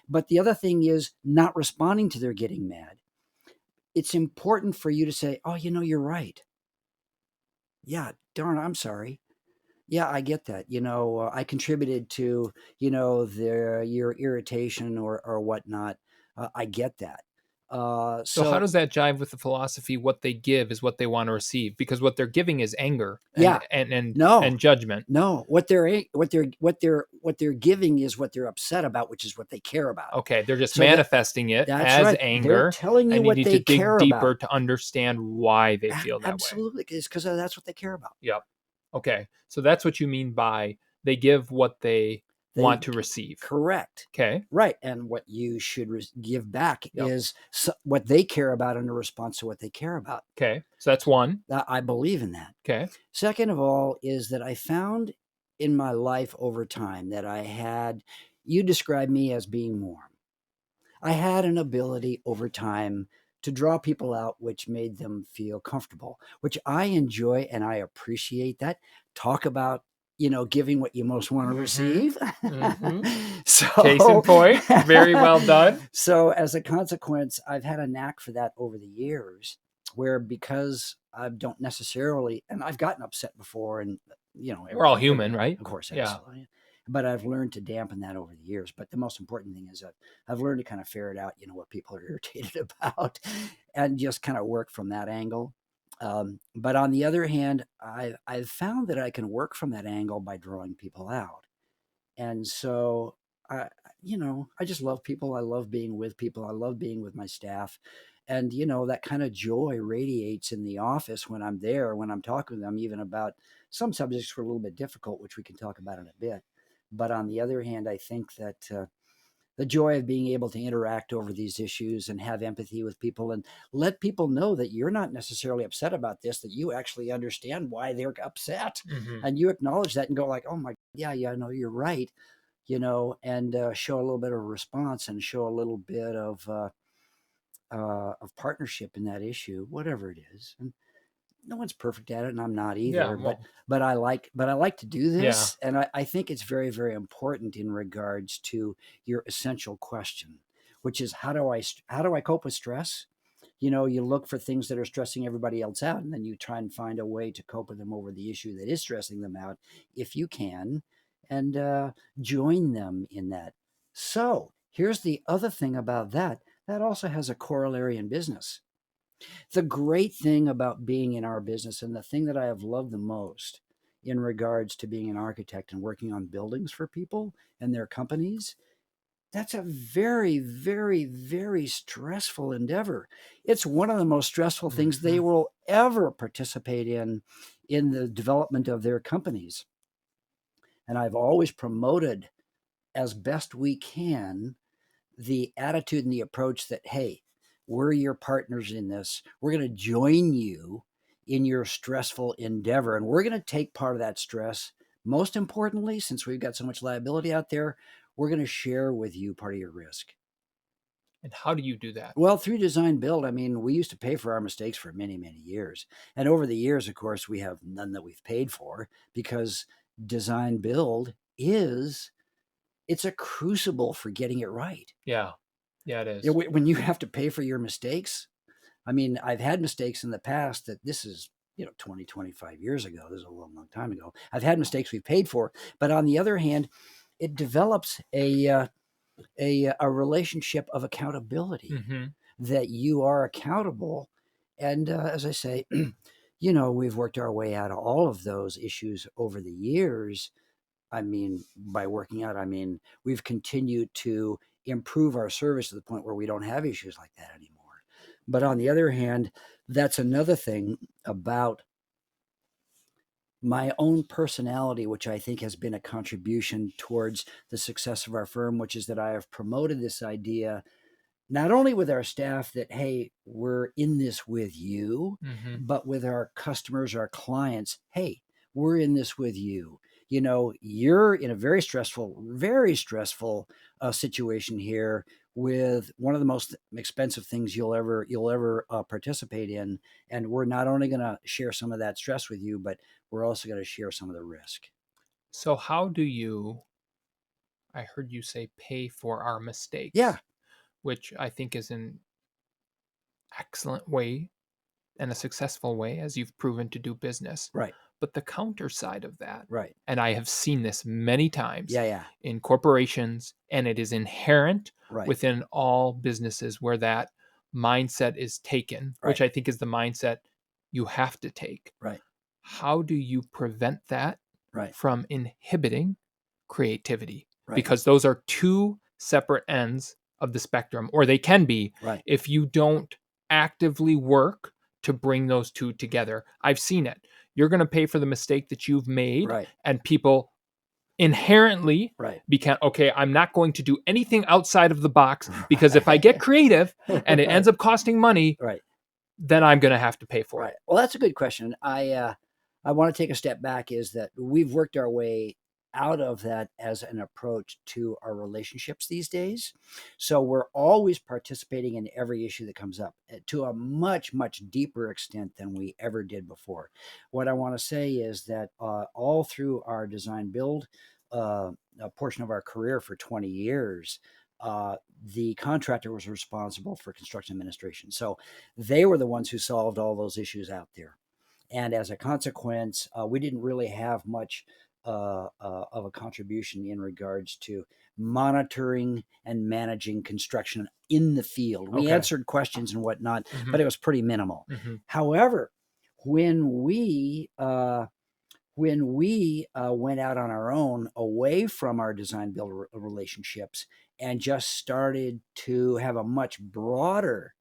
But the other thing is not responding to their getting mad. It's important for you to say, oh, you're right. Yeah, darn, I'm sorry. Yeah, I get that. I contributed to, your irritation or whatnot. I get that. So how does that jive with the philosophy? What they give is what they want to receive, because what they're giving is anger and judgment. No, what they're giving is what they're upset about, which is what they care about. Okay, they're just manifesting it as right. anger. They're telling you and what you need they to dig care deeper about to understand why they feel that way. Absolutely, it's because that's what they care about. Yep. Okay, so that's what you mean by they give what they want to receive. Correct. Okay. Right. And what you should give back is what they care about in a response to what they care about. Okay. So that's one. I believe in that. Okay. Second of all is that I found in my life over time that you described me as being warm. I had an ability over time to draw people out, which made them feel comfortable, which I enjoy and I appreciate that. Talk about giving what you most want to receive. So, case in point, very well done. So as a consequence, I've had a knack for that over the years, where because I don't necessarily, and I've gotten upset before, and we're all human, right? Of course, yeah. Absolutely. But I've learned to dampen that over the years. But the most important thing is I've learned to kind of ferret out, what people are irritated about, and just kind of work from that angle. But on the other hand, I've found that I can work from that angle by drawing people out. And so, I just love people. I love being with people. I love being with my staff. And, that kind of joy radiates in the office when I'm there, when I'm talking to them, even about some subjects were a little bit difficult, which we can talk about in a bit. But on the other hand, I think that the joy of being able to interact over these issues and have empathy with people and let people know that you're not necessarily upset about this, that you actually understand why they're upset, and you acknowledge that and go like, oh my, yeah, no, you're right, and show a little bit of response and show a little bit of partnership in that issue, whatever it is. And no one's perfect at it, and I'm not either. well, But I like to do yeah, this, and I think it's very, very important in regards to your essential question, which is how do I cope with stress? You look for things that are stressing everybody else out, and then you try and find a way to cope with them over the issue that is stressing them out, if you can, and join them in that. So here's the other thing about that. That also has a corollary in business. The great thing about being in our business, and the thing that I have loved the most in regards to being an architect and working on buildings for people and their companies, that's a very, very, very stressful endeavor. It's one of the most stressful things they will ever participate in the development of their companies. And I've always promoted, as best we can, the attitude and the approach that, hey, we're your partners in this. We're going to join you in your stressful endeavor, and we're going to take part of that stress. Most importantly, since we've got so much liability out there, we're going to share with you part of your risk. And how do you do that? Well, through design build, I mean, we used to pay for our mistakes for many, many years. And over the years, of course, we have none that we've paid for, because design build it's a crucible for getting it right. Yeah, it is. When you have to pay for your mistakes, I mean, I've had mistakes in the past that this is, 20, 25 years ago. This is a long, long time ago. I've had mistakes we've paid for. But on the other hand, it develops a relationship of accountability, that you are accountable. And as I say, we've worked our way out of all of those issues over the years. I mean, by working out, we've continued to improve our service to the point where we don't have issues like that anymore. But on the other hand, that's another thing about my own personality, which I think has been a contribution towards the success of our firm, which is that I have promoted this idea, not only with our staff that, hey, we're in this with you, but with our customers, our clients, hey, we're in this with you. You're in a very stressful situation here with one of the most expensive things you'll ever participate in. And we're not only going to share some of that stress with you, but we're also going to share some of the risk. So how do you, I heard you say, pay for our mistakes? Yeah. Which I think is an excellent way and a successful way, as you've proven to do business. Right. But the counter side of that, right, and I have seen this many times yeah, in corporations, and it is inherent right, within all businesses where that mindset is taken, which Right. I think is the mindset you have to take. right, How do you prevent that right, from inhibiting creativity? Right. Because those are two separate ends of the spectrum, or they can be, right, if you don't actively work to bring those two together. I've seen it. You're going to pay for the mistake that you've made, right, and people inherently right. okay, I'm not going to do anything outside of the box, because if I get creative and it ends up costing money, Right. then I'm going to have to pay for Right. it. Well, that's a good question. I want to take a step back, is that we've worked our way out of that as an approach to our relationships these days. So we're always participating in every issue that comes up to a much, much deeper extent than we ever did before. What I want to say is that all through our design build a portion of our career for 20 years, the contractor was responsible for construction administration. So they were the ones who solved all those issues out there. And as a consequence, we didn't really have much of a contribution in regards to monitoring and managing construction in the field. We Okay. answered questions and whatnot, but it was pretty minimal. Mhm. However, when we went out on our own, away from our design build relationships, and just started to have a much broader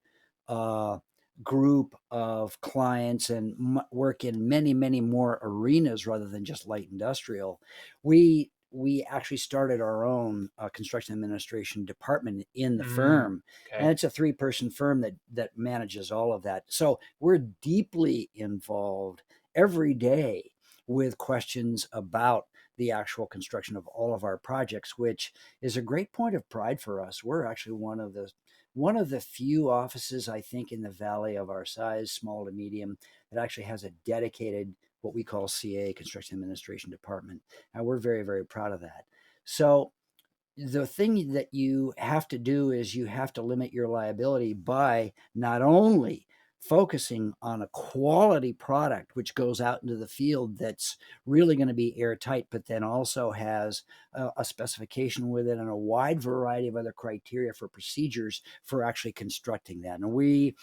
group of clients and work in many, many more arenas rather than just light industrial, we we actually started our own construction administration department in the Mm, firm, and okay. it's a 3-person firm that manages all of that. So we're deeply involved every day with questions about the actual construction of all of our projects, which is a great point of pride for us. We're actually one of the few offices, I think, in the valley of our size, small to medium, that actually has a dedicated, what we call CA, Construction Administration Department. And we're very, very proud of that. So the thing that you have to do is you have to limit your liability by not only focusing on a quality product which goes out into the field that's really going to be airtight, but then also has a specification with it and a wide variety of other criteria for procedures for actually constructing that. And we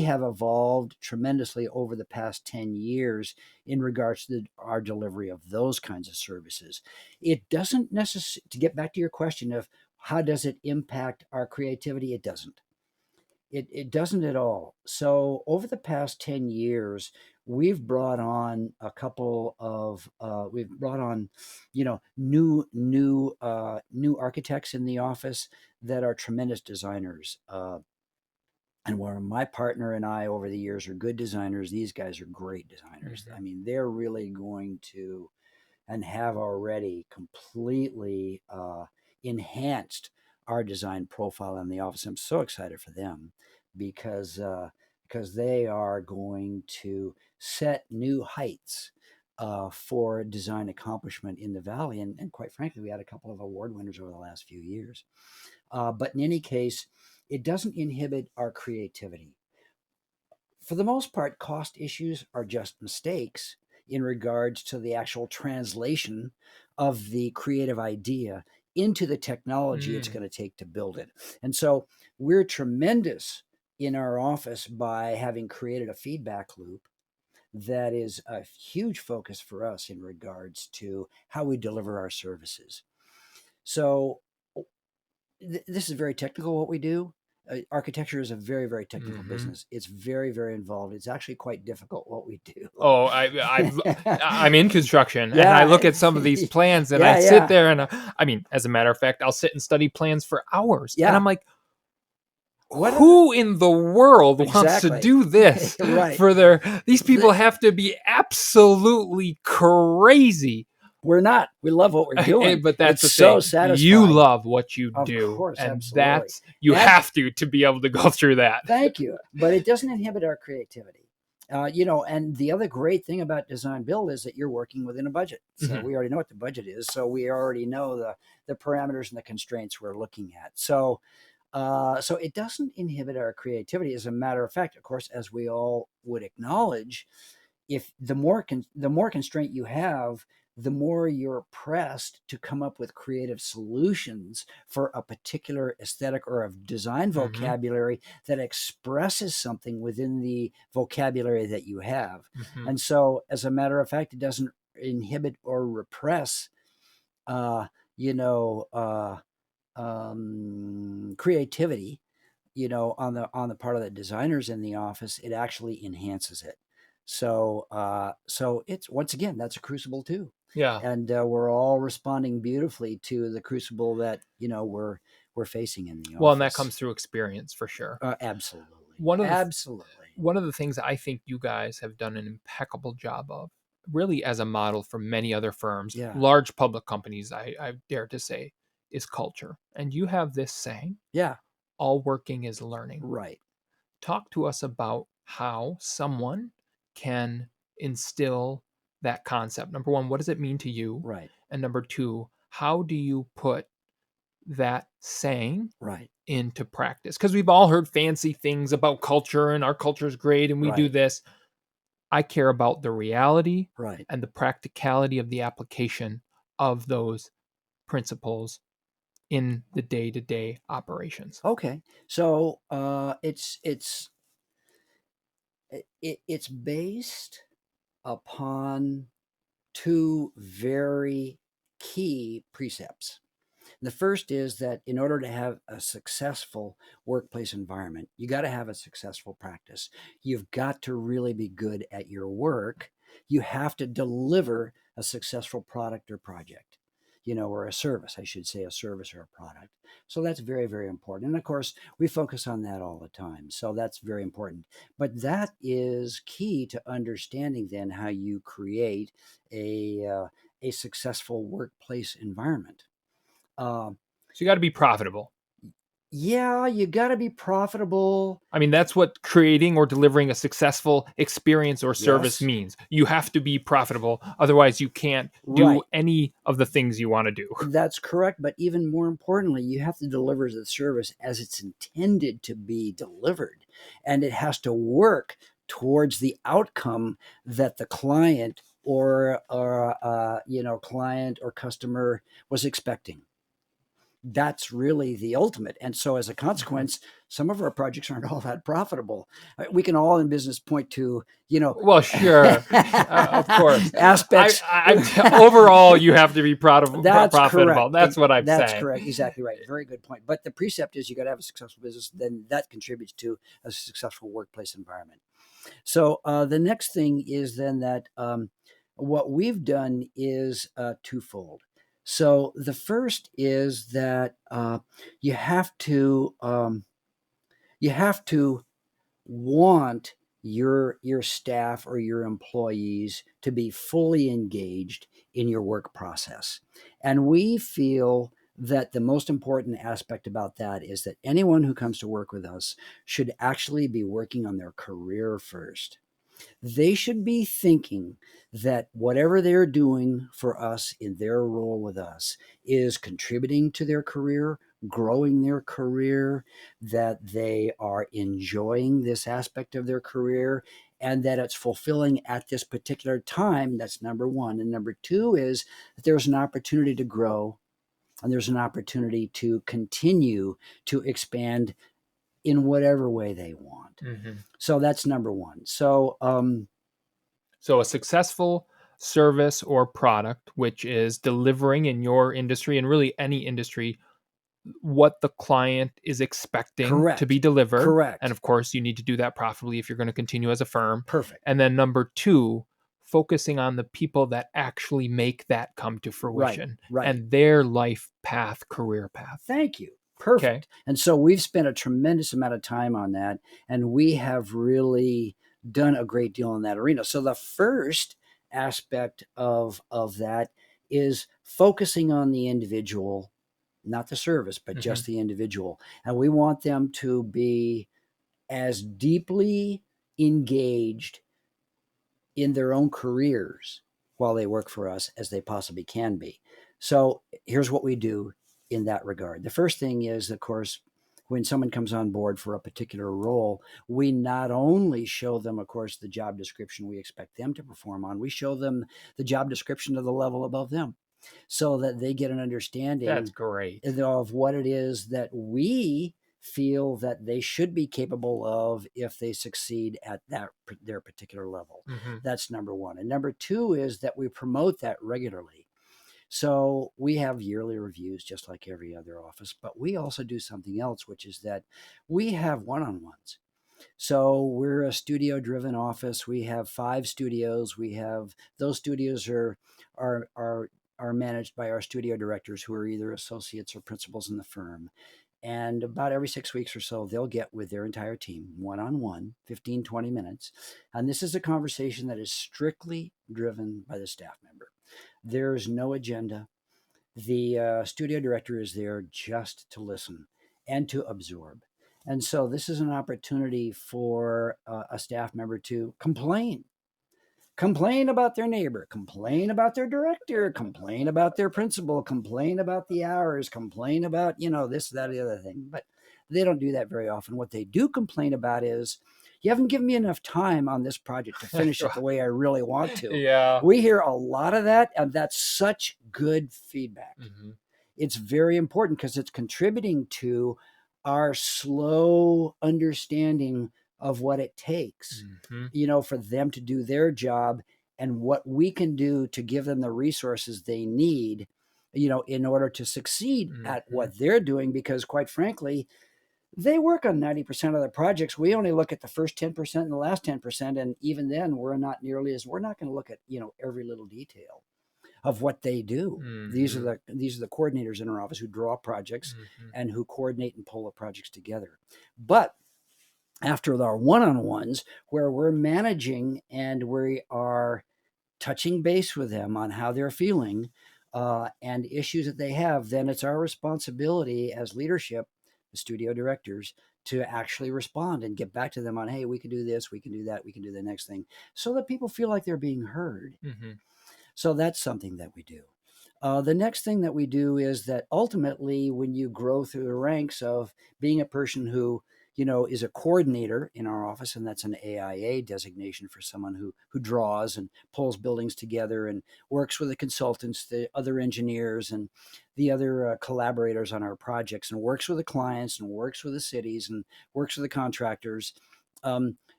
have evolved tremendously over the past 10 years in regards to our delivery of those kinds of services. It doesn't necessarily, to get back to your question of how does it impact our creativity, it doesn't. It doesn't at all. So over the past 10 years, we've brought on a couple of new architects in the office that are tremendous designers. And where my partner and I over the years are good designers, these guys are great designers. Mhm. I mean, they're really going to and have already completely enhanced our design profile in the office. I'm so excited for them because they are going to set new heights for design accomplishment in the valley. And quite frankly, we had a couple of award winners over the last few years. But in any case, it doesn't inhibit our creativity. For the most part, cost issues are just mistakes in regards to the actual translation of the creative idea into the technology it's Mm. going to take to build it. And so we're tremendous in our office by having created a feedback loop that is a huge focus for us in regards to how we deliver our services. So this is very technical what we do. Architecture is a very, very technical Mhm. business. It's very, very involved. It's actually quite difficult what we do. Oh, I'm in construction, and I Yeah, look at some of these plans, and I yeah, sit yeah, there, and I mean, as a matter of fact, I'll sit and study plans for hours, and I'm yeah. like, What are the who in the world wants to exactly do this right? for their? These people The, have to be absolutely crazy. we're not. We love what we're doing. But that's It's the so thing. You satisfying. love what you Of do, course, and absolutely. that's you And have to be able to go through that. thank you. But it doesn't inhibit our creativity. And the other great thing about design build is that you're working within a budget. So Mhm. we already know what the budget is. So we already know the parameters and the constraints we're looking at. So it doesn't inhibit our creativity. As a matter of fact, of course, as we all would acknowledge, if the more constraint you have, the more you're pressed to come up with creative solutions for a particular aesthetic or a design Mhm. vocabulary that expresses something within the vocabulary that you have. Mhm. And so, as a matter of fact, it doesn't inhibit or repress, uh, you know, uh, creativity, on the part of the designers in the office. It actually enhances it. So it's, once again, that's a crucible too, Yeah. and we're all responding beautifully to the crucible that we're facing in the Well, and that office. comes through experience for sure. Absolutely, One of the absolutely. one of the things I think you guys have done an impeccable job of, really as a model for many other firms, Yeah, large public companies, I dare to say, is culture. And you have this saying, yeah, all working is learning. right, Talk to us about how someone can instill that concept. Number one, what does it mean to you? right, And number two, how do you put that saying right, into practice? Because we've all heard fancy things about culture and our culture is great and we do right, this. I care about the reality right. and the practicality of the application of those principles in the day-to-day operations. Okay, so it's based upon two very key precepts. The first is that in order to have a successful workplace environment, you got to have a successful practice. You've got to really be good at your work. You have to deliver a successful product or project. or a service, I should say, a service or a product. So that's very, very important. And of course, we focus on that all the time. So that's very important. But that is key to understanding then how you create a successful workplace environment. So you got to be profitable. Yeah, you got to be profitable. I mean, that's what creating or delivering a successful experience or service Yes. means. You have to be profitable. Otherwise, you can't do Right. any of the things you want to do. That's correct. But even more importantly, you have to deliver the service as it's intended to be delivered. And it has to work towards the outcome that the client or client or customer was expecting. That's really the ultimate. And so as a consequence, some of our projects aren't all that profitable. We can all in business point to, Well, sure, of course. aspects. Overall, you have to be profitable. That's correct. That's what I'm That's saying. correct. Exactly right. Very good point. But the precept is you got to have a successful business. Then that contributes to a successful workplace environment. So the next thing is then that what we've done is twofold. So the first is that you have to want your staff or your employees to be fully engaged in your work process. And we feel that the most important aspect about that is that anyone who comes to work with us should actually be working on their career first. They should be thinking that whatever they're doing for us in their role with us is contributing to their career, growing their career, that they are enjoying this aspect of their career, and that it's fulfilling at this particular time. That's number one. And number two is that there's an opportunity to grow and there's an opportunity to continue to expand in whatever way they want. Mm-hmm. So that's number one. So a successful service or product, which is delivering in your industry and really any industry, what the client is expecting to be delivered. Correct. And of course, you need to do that profitably if you're going to continue as a firm. Perfect. And then number two, focusing on the people that actually make that come to fruition right. and their life path, career path. Thank you. Perfect. Okay. And so we've spent a tremendous amount of time on that, and we have really done a great deal in that arena. So the first aspect of that is focusing on the individual, not the service, but just the individual. And we want them to be as deeply engaged in their own careers while they work for us as they possibly can be. So here's what we do in that regard. The first thing is, of course, when someone comes on board for a particular role, we not only show them, of course, the job description we expect them to perform on, we show them the job description to the level above them so that they get an understanding That's great. of what it is that we feel that they should be capable of if they succeed at their particular level. That's number one. And number two is that we promote that regularly. So we have yearly reviews just like every other office, but we also do something else, which is that we have one-on-ones. So we're a studio-driven office. We have 5 studios. We have those studios are managed by our studio directors, who are either associates or principals in the firm. And about every 6 weeks or so, they'll get with their entire team, one-on-one, 15, 20 minutes. And this is a conversation that is strictly driven by the staff member. There's no agenda. The studio director is there just to listen and to absorb. And so this is an opportunity for a staff member to complain about their neighbor, complain about their director, complain about their principal, complain about the hours, complain about, this, that, the other thing. But they don't do that very often. What they do complain about is, you haven't given me enough time on this project to finish it the way I really want to. Yeah. We hear a lot of that, and that's such good feedback. It's very important because it's contributing to our slow understanding of what it takes, for them to do their job and what we can do to give them the resources they need, in order to succeed at what they're doing. Because quite frankly, they work on 90% of the projects. We only look at the first 10% and the last 10%. And even then we're not going to look at, every little detail. of what they do. Mm-hmm. These are the coordinators in our office who draw projects Mm-hmm. and who coordinate and pull the projects together. But after our one-on-ones, where we're managing and we are touching base with them on how they're feeling and issues that they have, then it's our responsibility as leadership, the studio directors, to actually respond and get back to them on, hey, we can do this, we can do that, we can do the next thing, so that people feel like they're being heard. Mm-hmm. So that's something that we do. The next thing that we do is that ultimately, when you grow through the ranks of being a person who, is a coordinator in our office, and that's an AIA designation for someone who draws and pulls buildings together and works with the consultants, the other engineers, and the other collaborators on our projects, and works with the clients, and works with the cities, and works with the contractors.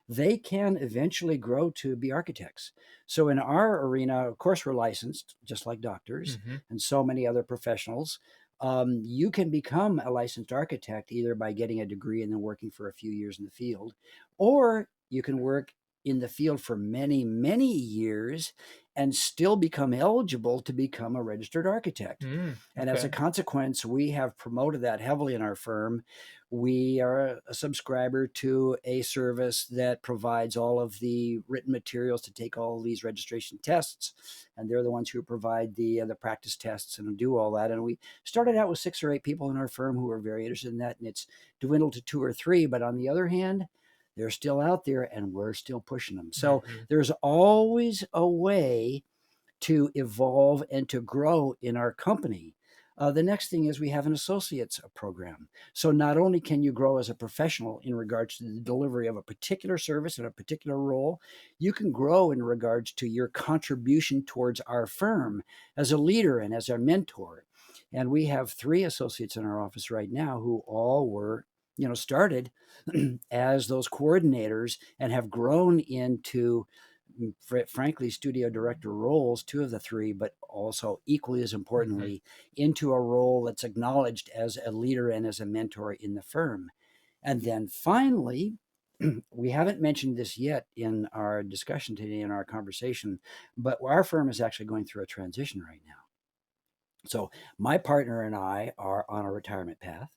They can eventually grow to be architects. So in our arena, of course, we're licensed, just like doctors Mm-hmm. and so many other professionals. You can become a licensed architect either by getting a degree and then working for a few years in the field, or you can work in the field for many, many years and still become eligible to become a registered architect. Mm, And as a consequence, we have promoted that heavily in our firm. We are a subscriber to a service that provides all of the written materials to take all of these registration tests, and they're the ones who provide the practice tests and do all that. And we started out with 6 or 8 people in our firm who were very interested in that, and it's dwindled to 2 or 3. But on the other hand, they're still out there, and we're still pushing them. So mm-hmm. there's always a way to evolve and to grow in our company. The next thing is we have an associates program. So not only can you grow as a professional in regards to the delivery of a particular service in a particular role, you can grow in regards to your contribution towards our firm as a leader and as our mentor. And we have 3 associates in our office right now who all were, started as those coordinators and have grown into, frankly, studio director roles, 2 of the 3, but also equally as importantly, into a role that's acknowledged as a leader and as a mentor in the firm. And then finally, we haven't mentioned this yet in our discussion today, in our conversation, but our firm is actually going through a transition right now. So my partner and I are on a retirement path.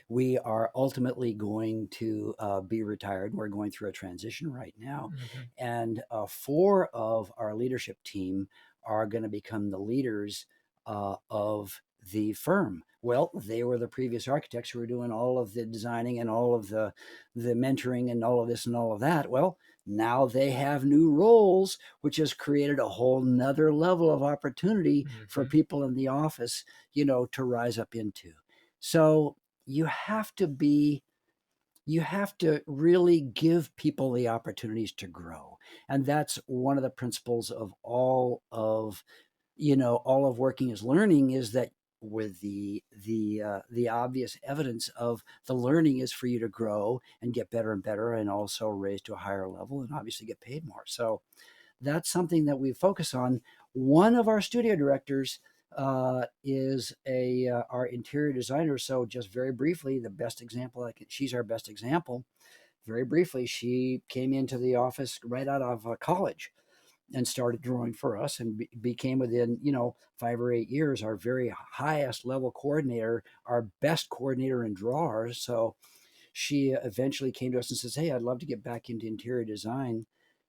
We are ultimately going to be retired. We're going through a transition right now. And 4 of our leadership team are going to become the leaders of the firm. Well, they were the previous architects who were doing all of the designing and all of the mentoring and all of this and all of that. Well, now they have new roles, which has created a whole nother level of opportunity for people in the office, to rise up into. So you have to really give people the opportunities to grow. And that's one of the principles of all of working is learning, is that with the obvious evidence of the learning is for you to grow and get better and better, and also raise to a higher level and obviously get paid more. So that's something that we focus on. One of our studio directors is our interior designer. So just very briefly, the best example, she's our best example. Very briefly, she came into the office right out of college and started drawing for us, and became, within 5 or 8 years, our very highest level coordinator, our best coordinator and drawer. So she eventually came to us and says, hey, I'd love to get back into interior design,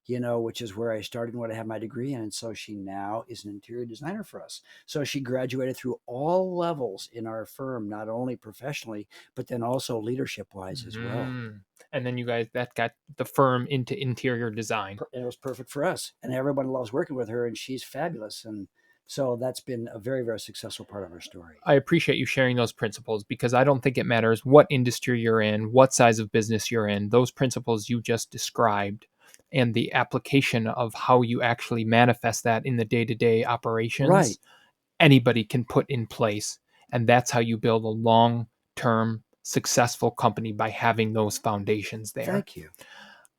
which is where I started and what I have my degree in. And so she now is an interior designer for us. So she graduated through all levels in our firm, not only professionally, but then also leadership wise as well. And then you guys, that got the firm into interior design. And it was perfect for us. And everybody loves working with her, and she's fabulous. And so that's been a very, very successful part of our story. I appreciate you sharing those principles, because I don't think it matters what industry you're in, what size of business you're in. Those principles you just described and the application of how you actually manifest that in the day-to-day operations, Right. Anybody can put in place. And that's how you build a long-term successful company, by having those foundations there. Thank you.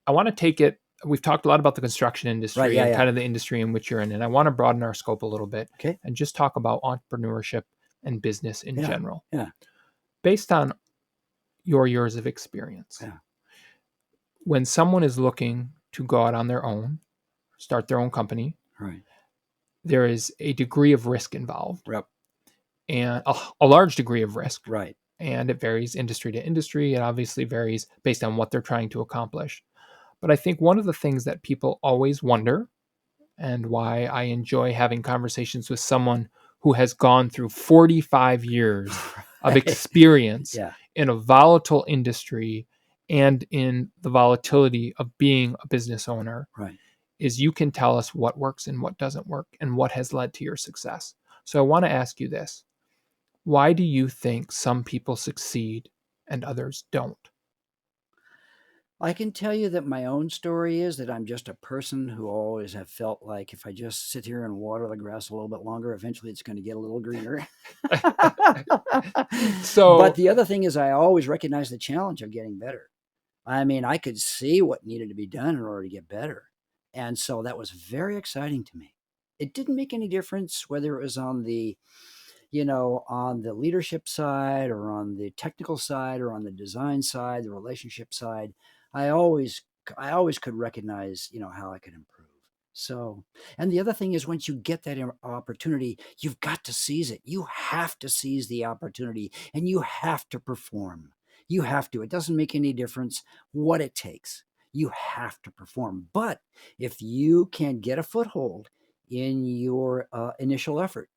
I want to take it, we've talked a lot about the construction industry, Right, yeah, and yeah. kind of the industry in which you're in. And I want to broaden our scope a little bit, Okay. and just talk about entrepreneurship and business in general. Yeah. Based on your years of experience. Yeah. When someone is looking to go out on their own, start their own company, Right. there is a degree of risk involved, Yep. and a large degree of risk. Right. And it varies industry to industry. It obviously varies based on what they're trying to accomplish. But I think one of the things that people always wonder, and why I enjoy having conversations with someone who has gone through 45 years of Right. experience Yeah. in a volatile industry and in the volatility of being a business owner, Right. is you can tell us what works and what doesn't work and what has led to your success. So I want to ask you this. Why do you think some people succeed and others don't? I can tell you that my own story is that I'm just a person who always have felt like if I just sit here and water the grass a little bit longer, eventually it's going to get a little greener. But So, the other thing is I always recognize the challenge of getting better. I mean, I could see what needed to be done in order to get better. And so that was very exciting to me. It didn't make any difference whether it was on the, on the leadership side or on the technical side or on the design side, the relationship side. I always I always could recognize, how I could improve. So, and the other thing is once you get that opportunity, you've got to seize it. You have to seize the opportunity and you have to perform. You have to. It doesn't make any difference what it takes. You have to perform. But if you can get a foothold in your initial effort,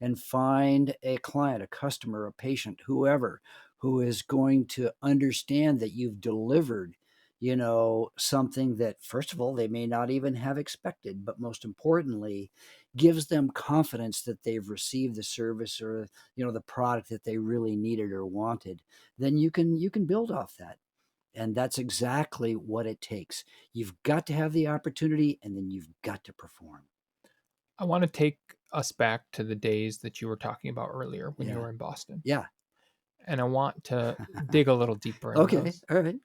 and find a client, a customer, a patient, whoever, who is going to understand that you've delivered, something that, first of all, they may not even have expected, but most importantly, gives them confidence that they've received the service or, the product that they really needed or wanted, then you can build off that. And that's exactly what it takes. You've got to have the opportunity and then you've got to perform. I want to take us back to the days that you were talking about earlier when you Yeah. were in Boston. Yeah. And I want to dig a little deeper into Okay. those. All right.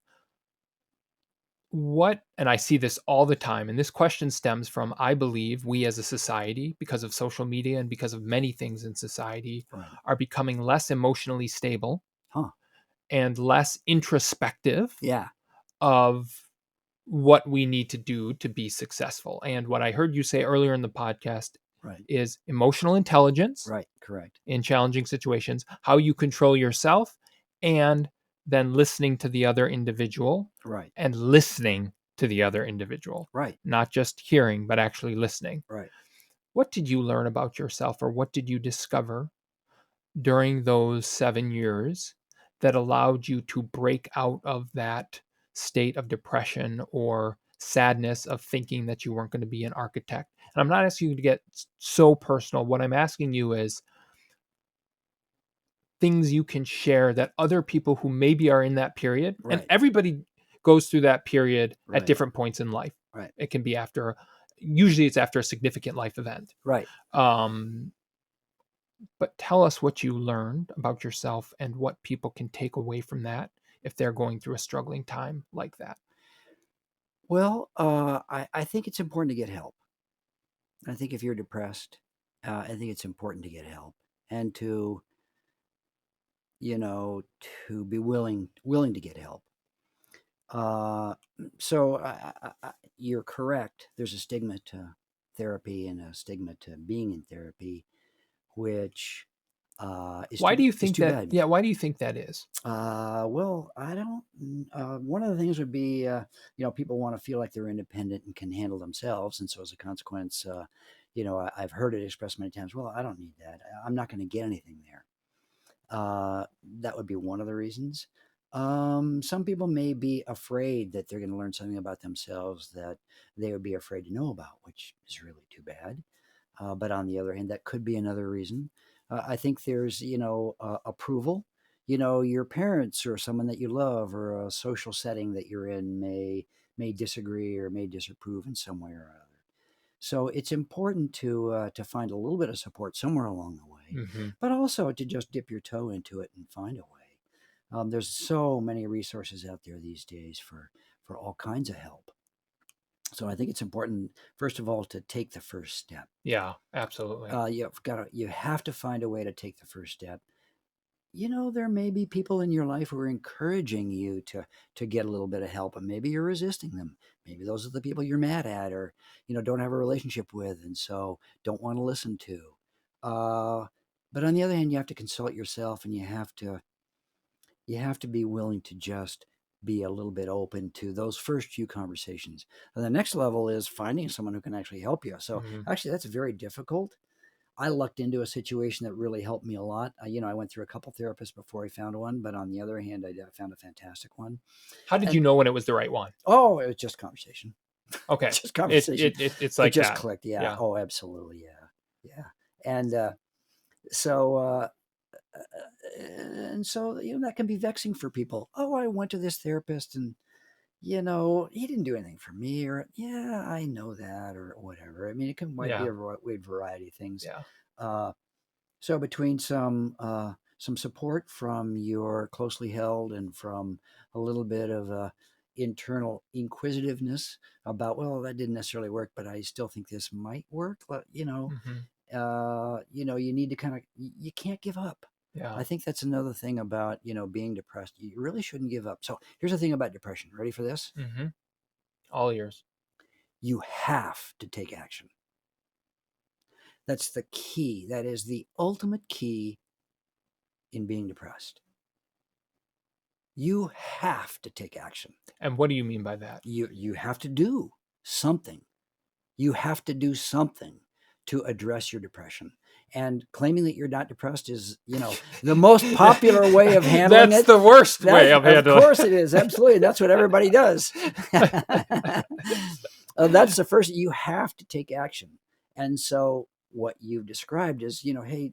And I see this all the time, and this question stems from, I believe, we as a society, because of social media and because of many things in society, Right. are becoming less emotionally stable Huh. and less introspective Yeah. of what we need to do to be successful. And what I heard you say earlier in the podcast Right. is emotional intelligence Right. Correct. in challenging situations, how you control yourself, and then listening to the other individual Right. and listening to the other individual, Right. not just hearing, but actually listening. Right. What did you learn about yourself, or what did you discover during those 7 years that allowed you to break out of that state of depression or sadness of thinking that you weren't going to be an architect? And I'm not asking you to get so personal. What I'm asking you is things you can share that other people who maybe are in that period, and Right. everybody goes through that period at Right. different points in life. Right. It can be usually it's after a significant life event. Right. Um, but tell us what you learned about yourself and what people can take away from that if they're going through a struggling time like that. Well, I think it's important to get help. I think if you're depressed, I think it's important to get help and you know, to be willing to get help. Uh, so you're correct. There's a stigma to therapy and a stigma to being in therapy, which is Why do you is think too that? bad. Yeah, why do you think that is? Well, I don't. One of the things would be, people want to feel like they're independent and can handle themselves, and so as a consequence, I've heard it expressed many times. Well, I don't need that. I'm not going to get anything there. That would be one of the reasons. Some people may be afraid that they're going to learn something about themselves that they would be afraid to know about, which is really too bad. But on the other hand, that could be another reason. I think there's, approval. Your parents or someone that you love or a social setting that you're in may disagree or may disapprove in some way or other. So it's important to find a little bit of support somewhere along the way, Mm-hmm. but also to just dip your toe into it and find a way. There's so many resources out there these days for all kinds of help. So I think it's important, first of all, to take the first step. Yeah, absolutely. You have to find a way to take the first step. there may be people in your life who are encouraging you to get a little bit of help, and maybe you're resisting them. Maybe those are the people you're mad at, or don't have a relationship with, and so don't want to listen to. But on the other hand, you have to consult yourself, and you have to be willing to just be a little bit open to those first few conversations. And the next level is finding someone who can actually help you. So actually, that's very difficult. I lucked into a situation that really helped me a lot. I went through a couple therapists before I found one, but on the other hand, I found a fantastic one. How did you know when it was the right one? Oh, it was just conversation. Okay. Just conversation. It's like it just that. clicked. Yeah. Yeah. Oh, absolutely. Yeah. Yeah. And so that can be vexing for people. Oh, I went to this therapist and he didn't do anything for me, or yeah, I know that, or whatever. I mean, it might be a wide variety of things. Yeah. So between some support from your closely held and from a little bit of internal inquisitiveness about, well, that didn't necessarily work, but I still think this might work. You need to you can't give up. Yeah. I think that's another thing about, being depressed. You really shouldn't give up. So here's the thing about depression. Ready for this? Mm-hmm. All ears. You have to take action. That's the key. That is the ultimate key in being depressed. You have to take action. And what do you mean by that? You have to do something. You have to do something to address your depression. And claiming that you're not depressed is, the most popular way of handling That's the worst way of handling it. Of course it is. Absolutely. That's what everybody does. That's the first. You have to take action. And so what you've described is, hey,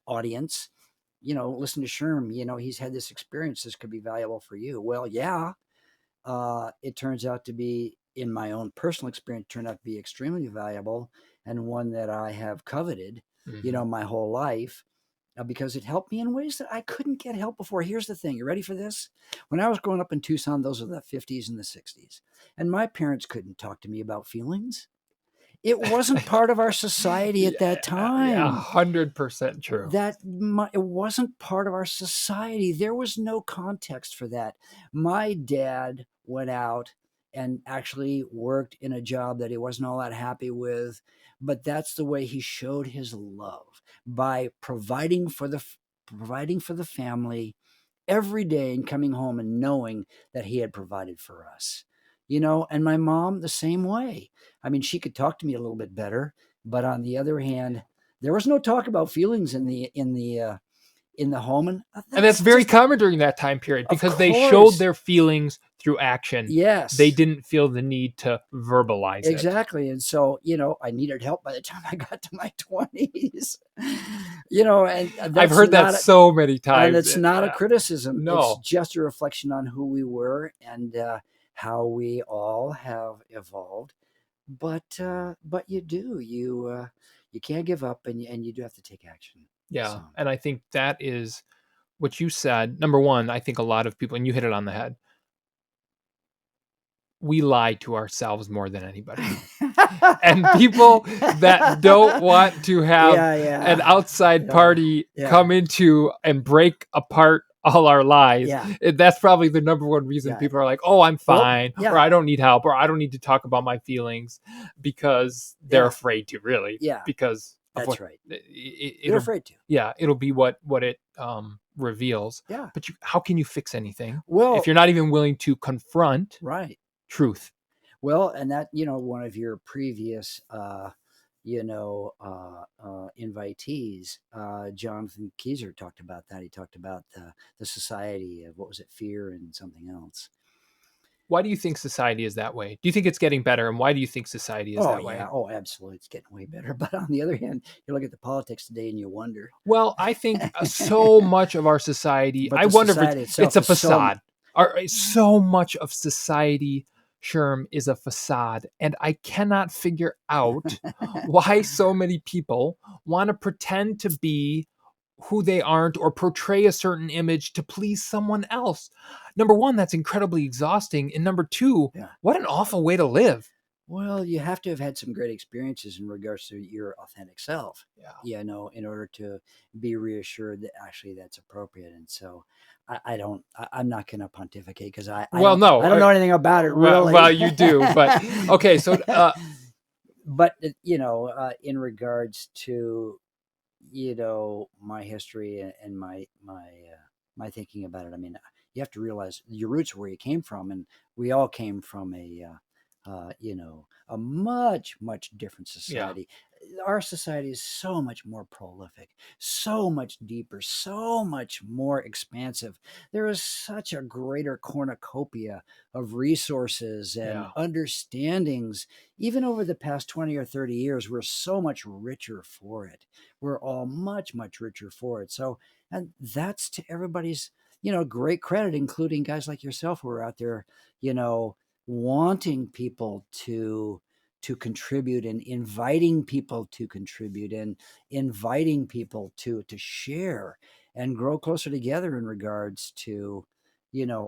audience, listen to Sherm, he's had this experience. This could be valuable for you. Well, yeah, it turns out to be, in my own personal experience, turned out to be extremely valuable, and one that I have coveted, my whole life, because it helped me in ways that I couldn't get help before. Here's the thing. You ready for this? When I was growing up in Tucson, those are the 50s and the 60s, and my parents couldn't talk to me about feelings. It wasn't part of our society at that time. 100% true. It wasn't part of our society. There was no context for that. My dad went out and actually worked in a job that he wasn't all that happy with, but that's the way he showed his love, by providing for the family every day and coming home and knowing that he had provided for us. And my mom the same way. I mean, she could talk to me a little bit better, but on the other hand, there was no talk about feelings in the home, and that's very common during that time period, because they showed their feelings through action. Yes, they didn't feel the need to verbalize it. Exactly, and so I needed help by the time I got to my 20s. And I've heard that so many times, and it's not a criticism. No, it's just a reflection on who we were and how we all have evolved. But you can't give up, and you do have to take action. Yeah. So. And I think that is what you said. Number one, I think a lot of people, and you hit it on the head, we lie to ourselves more than anybody. And people that don't want to have an outside party come into and break apart all our lies, that's probably the number one reason people are like, oh, I'm fine, or I don't need help, or I don't need to talk about my feelings, because they're afraid to, really. Yeah. Because that's right. They're afraid to. Yeah. It'll be what it reveals. Yeah. But how can you fix anything? Well, if you're not even willing to confront truth. Well, and that, one of your previous, invitees, Jonathan Keyser, talked about that. He talked about the society of, what was it, fear and something else. Why do you think society is that way? Do you think it's getting better? And why do you think society is that way? Oh, absolutely. It's getting way better. But on the other hand, you look at the politics today and you wonder. Well, I think so much of our society, I wonder if it's a facade. So much of society, Sherm, is a facade. And I cannot figure out why so many people want to pretend to be who they aren't, or portray a certain image to please someone else. Number one, that's incredibly exhausting. And number two, what an awful way to live. Well, you have to have had some great experiences in regards to your authentic self, Yeah. in order to be reassured that actually that's appropriate. And so I'm not going to pontificate because Well, no. I don't know anything about it Well, really. you do, but okay. So, But, in regards to, my history and my thinking about it, I mean, you have to realize your roots are where you came from, and we all came from a much, much different yeah, society. Our society is so much more prolific, so much deeper, so much more expansive. There is such a greater cornucopia of resources and yeah, understandings. Even over the past 20 or 30 years, we're so much richer for it. We're all much, much richer for it. So, and that's to everybody's, great credit, including guys like yourself who are out there, you know, wanting people to contribute and inviting people to contribute and inviting people to share and grow closer together in regards to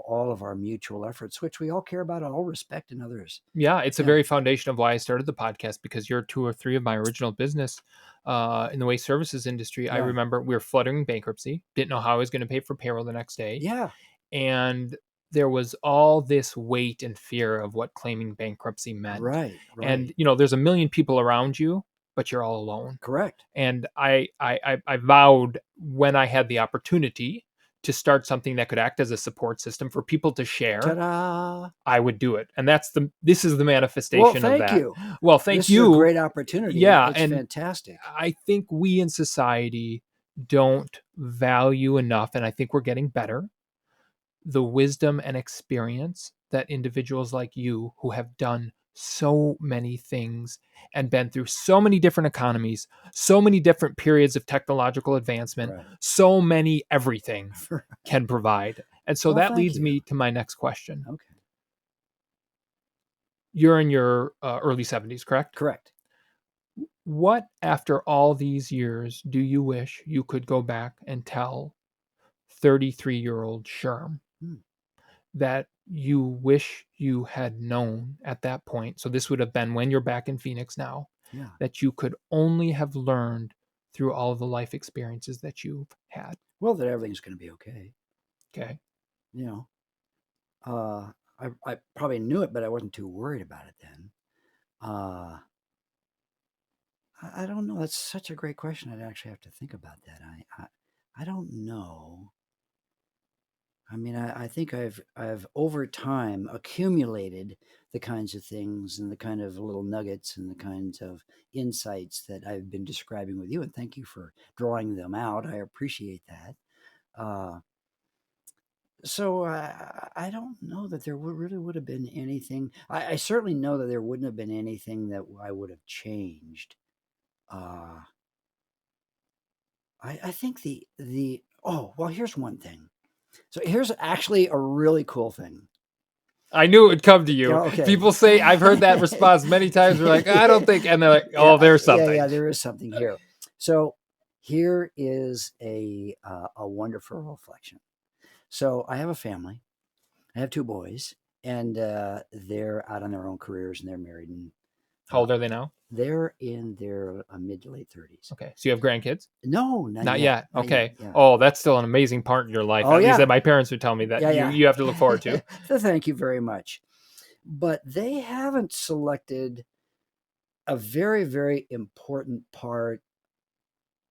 all of our mutual efforts, which we all care about, all respect in others. yeah. It's a Yeah. very foundation of why I started the podcast, because you're two or three of my original business in the waste services industry. I Yeah. remember we were fluttering bankruptcy, didn't know how I was going to pay for payroll the next day, Yeah. and there was all this weight and fear of what claiming bankruptcy meant. Right. And Right. there's a million people around you, but you're all alone. Correct. And I vowed, when I had the opportunity to start something that could act as a support system for people to share, Ta-da. I would do it. And this is the Well, manifestation of thank that. you. Well, thank This is a you. great opportunity. Yeah. It's And fantastic. I think we in society don't value enough, and I think we're getting better, the wisdom and experience that individuals like you, who have done so many things and been through so many different economies, so many different periods of technological advancement, Right. so many everything, can provide. And so Well, that thank leads you. me to my next question. Okay. You're in your early 70s, correct? Correct. What, after all these years, do you wish you could go back and tell 33-year-old Sherm Hmm. that you wish you had known at that point? So this would have been when you're back in Phoenix now, Yeah. that you could only have learned through all of the life experiences that you've had. Well, that everything's going to be okay. Okay. You know, I probably knew it, but I wasn't too worried about it then. Uh, I don't know. That's such a great question. I'd actually have to think about that. I don't know. I mean, I think I've over time accumulated the kinds of things and the kind of little nuggets and the kinds of insights that I've been describing with you. And thank you for drawing them out. I appreciate that. Uh, so I don't know that there really would have been anything. I certainly know that there wouldn't have been anything that I would have changed. Uh, I think the oh well, here's one thing. So here's actually a really cool thing. I knew it would come to you. Okay. People say, I've heard that response many times. We're like, I don't think, and they're like, oh, Yeah, there's something. yeah, there is something here. So here is a wonderful reflection. So I have a family. I have two boys, and they're out on their own careers, and they're married, and How old are they now? they're in their mid to late 30s. Okay. So you have grandkids? No, not Not yet. yet. Okay. Yeah. Oh, that's still an amazing part in your life. Oh, At least yeah. that my parents would tell me that Yeah. you have to look forward to. So thank you very much. But they haven't selected a very, very important part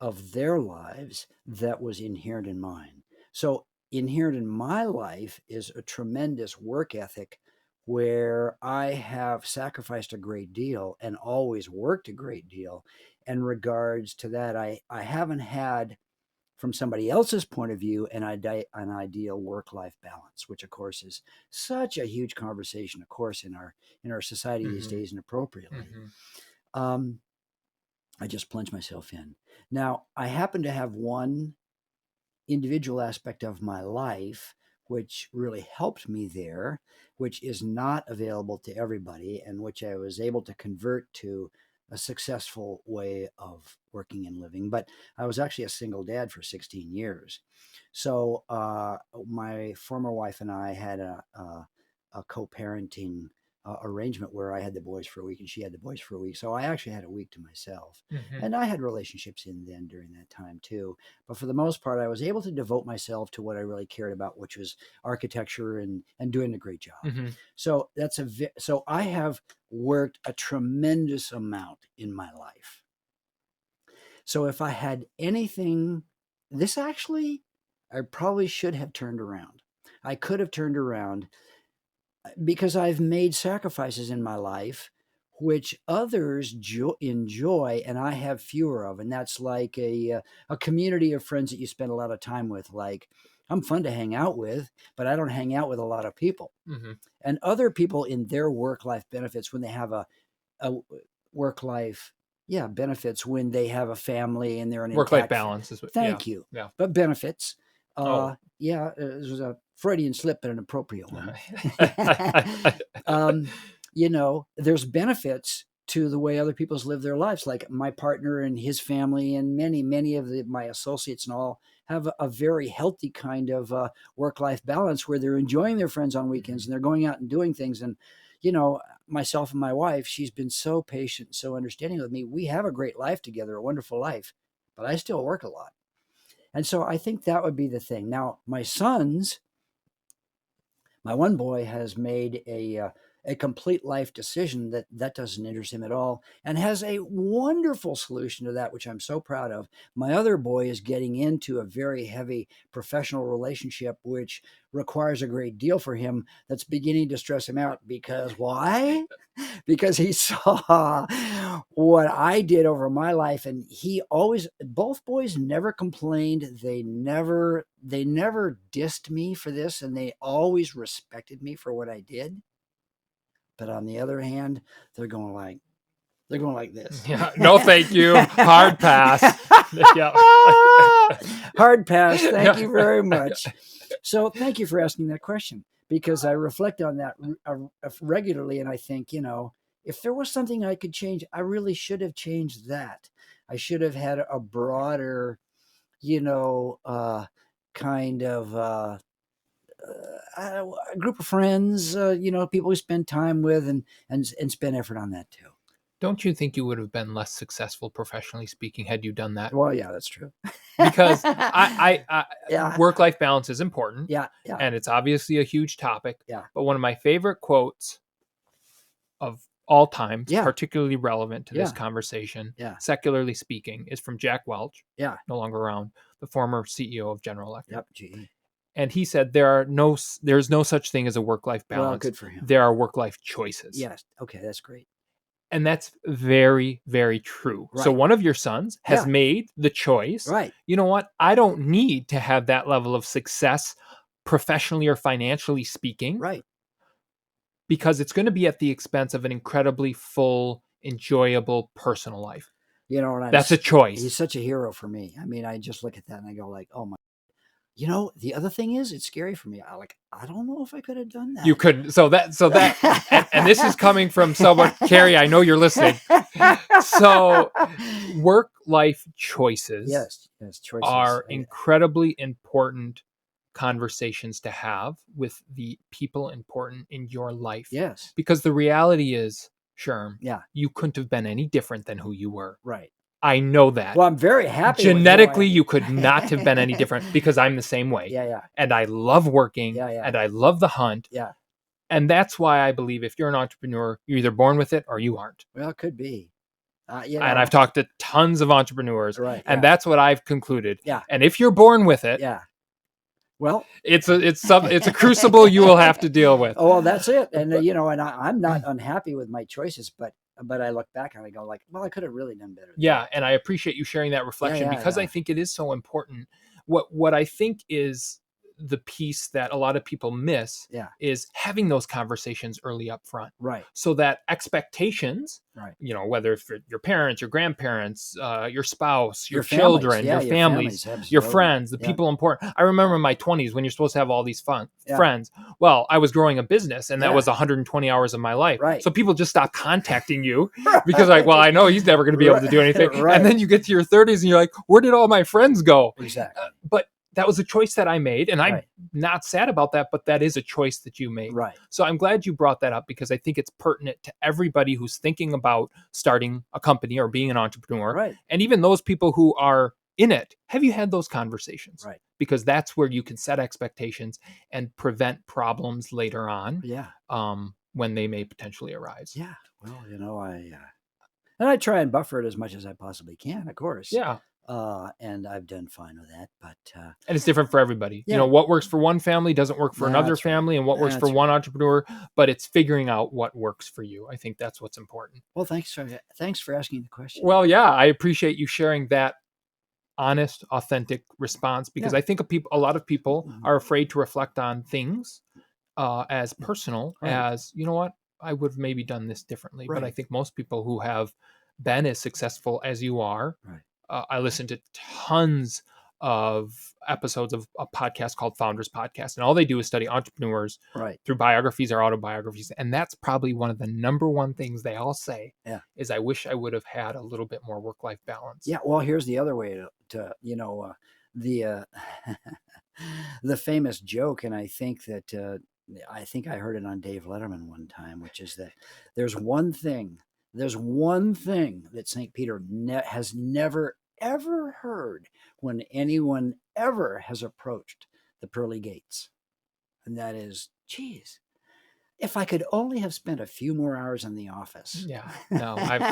of their lives that was inherent in mine. So inherent in my life is a tremendous work ethic where I have sacrificed a great deal and always worked a great deal. In regards to that, I haven't had, from somebody else's point of view, an ideal work-life balance, which of course is such a huge conversation, of course, in our society these days, and appropriately. I just plunged myself in. Now, I happen to have one individual aspect of my life which really helped me there, which is not available to everybody, and which I was able to convert to a successful way of working and living. But I was actually a single dad for 16 years. So my former wife and I had a co-parenting arrangement where I had the boys for a week and she had the boys for a week. So I actually had a week to myself. Mhm. And I had relationships during that time too. But for the most part, I was able to devote myself to what I really cared about, which was architecture and doing a great job. Mhm. So so I have worked a tremendous amount in my life. So if I had anything, I probably should have turned around. I could have turned around because I've made sacrifices in my life which others enjoy and I have fewer of. And that's like a community of friends that you spend a lot of time with. Like, I'm fun to hang out with, but I don't hang out with a lot of people. Mhm. And other people in their work-life benefits, when they have a work-life benefits, when they have a family and they're an Work-life intact balance is what. Thank you. Yeah. But benefits. Oh. It was a Freudian slip, but an appropriate one. There's benefits to the way other people's live their lives. Like my partner and his family and many of my associates and all have a very healthy kind of work-life balance where they're enjoying their friends on weekends and they're going out and doing things. And, myself and my wife, she's been so patient, so understanding with me. We have a great life together, a wonderful life, but I still work a lot. And so I think that would be the thing. Now, my one boy has made a complete life decision that doesn't interest him at all and has a wonderful solution to that, which I'm so proud of. My other boy is getting into a very heavy professional relationship, which requires a great deal for him. That's beginning to stress him out because why? Because he saw what I did over my life, and both boys never complained. They never dissed me for this, and they always respected me for what I did. But on the other hand, they're going like this. Yeah. No, thank you. Hard pass. Yeah. Hard pass. Thank you very much. So thank you for asking that question, because I reflect on that regularly. And I think, if there was something I could change, I really should have changed that. I should have had a broader, kind of a group of friends, people we spend time with and spend effort on that too. Don't you think you would have been less successful professionally speaking had you done that? Well, yeah, that's true. Because I work-life balance is important. Yeah. And it's obviously a huge topic. Yeah. But one of my favorite quotes of all time, Yeah. particularly relevant to this Yeah. conversation, Yeah. secularly speaking, is from Jack Welch. Yeah. No longer around, the former CEO of General Electric. Yep. GE. And he said there's no such thing as a work-life balance. Well, good for him. There are work-life choices. Yes. Okay, that's great. And that's very, very true. Right. So one of your sons has made the choice. Right. You know what? I don't need to have that level of success professionally or financially speaking. Right. Because it's going to be at the expense of an incredibly full, enjoyable personal life. And that's a choice. He's such a hero for me. I mean, I just look at that and I go like, oh my. The other thing is, it's scary for me. I don't know if I could have done that. You couldn't. So that, and this is coming from someone, Carrie, I know you're listening. So work-life choices yes, choices are incredibly important conversations to have with the people important in your life. Yes. Because the reality is, Sherm, yeah, you couldn't have been any different than who you were. Right. I know that. Well, I'm very happy. Genetically, you could not have been any different because I'm the same way. Yeah. And I love working. Yeah. And I love the hunt. Yeah. And that's why I believe if you're an entrepreneur, you're either born with it or you aren't. Well, it could be. And I've talked to tons of entrepreneurs. Right. And that's what I've concluded. Yeah. And if you're born with it, well, it's a crucible you will have to deal with. Oh, well, that's it. And and I'm not unhappy with my choices, but I look back and I go like, well, I could have really done better. Yeah, and I appreciate you sharing that reflection because I think it is so important. What I think is the piece that a lot of people miss is having those conversations early up front. Right. So that expectations, right. Whether it's your parents, your grandparents, your spouse, your families, children, your families, your friends, the people important. I remember in my 20s when you're supposed to have all these friends. Well, I was growing a business and that was 120 hours of my life. Right. So people just stopped contacting you because I know he's never going to be able to do anything. Right. And then you get to your 30s and you're like, where did all my friends go? Exactly. But that was a choice that I made, and I'm Right. not sad about that, but that is a choice that you made. Right. So I'm glad you brought that up, because I think it's pertinent to everybody who's thinking about starting a company or being an entrepreneur. Right. And even those people who are in it. Have you had those conversations? Right. Because that's where you can set expectations and prevent problems later on, Yeah. when they may potentially arise. Yeah. Well, and I try and buffer it as much as I possibly can, of course. Yeah. And I've done fine with that, but And it's different for everybody. Yeah. What works for one family doesn't work for another That's right. family, and what works for That's one entrepreneur, but it's figuring out what works for you. I think that's what's important. Well, thanks for asking the question. Well, yeah, I appreciate you sharing that honest, authentic response, because Yeah. I think a lot of people Mhm. are afraid to reflect on things as personal Right. as, you know what, I would have maybe done this differently. But I Right. think most people who have been as successful as you are, Right. I listen to tons of episodes of a podcast called Founders Podcast, and all they do is study entrepreneurs Right. through biographies or autobiographies. And that's probably one of the number one things they all say Yeah. is, I wish I would have had a little bit more work-life balance. Yeah. Well, here's the other way to the the famous joke, and I think I heard it on Dave Letterman one time, which is that there's one thing that St. Peter has never ever heard when anyone ever has approached the pearly gates, and that is, geez, if I could only have spent a few more hours in the office. Yeah, no, I've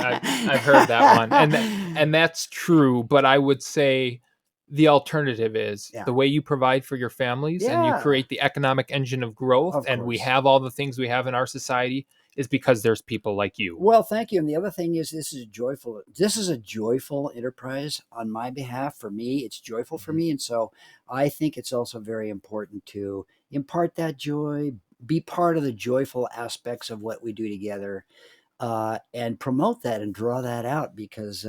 heard that one, and that's true. But I would say the alternative is Yeah. the way you provide for your families and you Yeah. create the economic engine of growth, Of and we course. have all the things we have in our society, is because there's people like you. Well, thank you. And the other thing is, this is a joyful enterprise on my behalf. For me, it's joyful for me. And so I think it's also very important to impart that joy, be part of the joyful aspects of what we do together, and promote that and draw that out, because,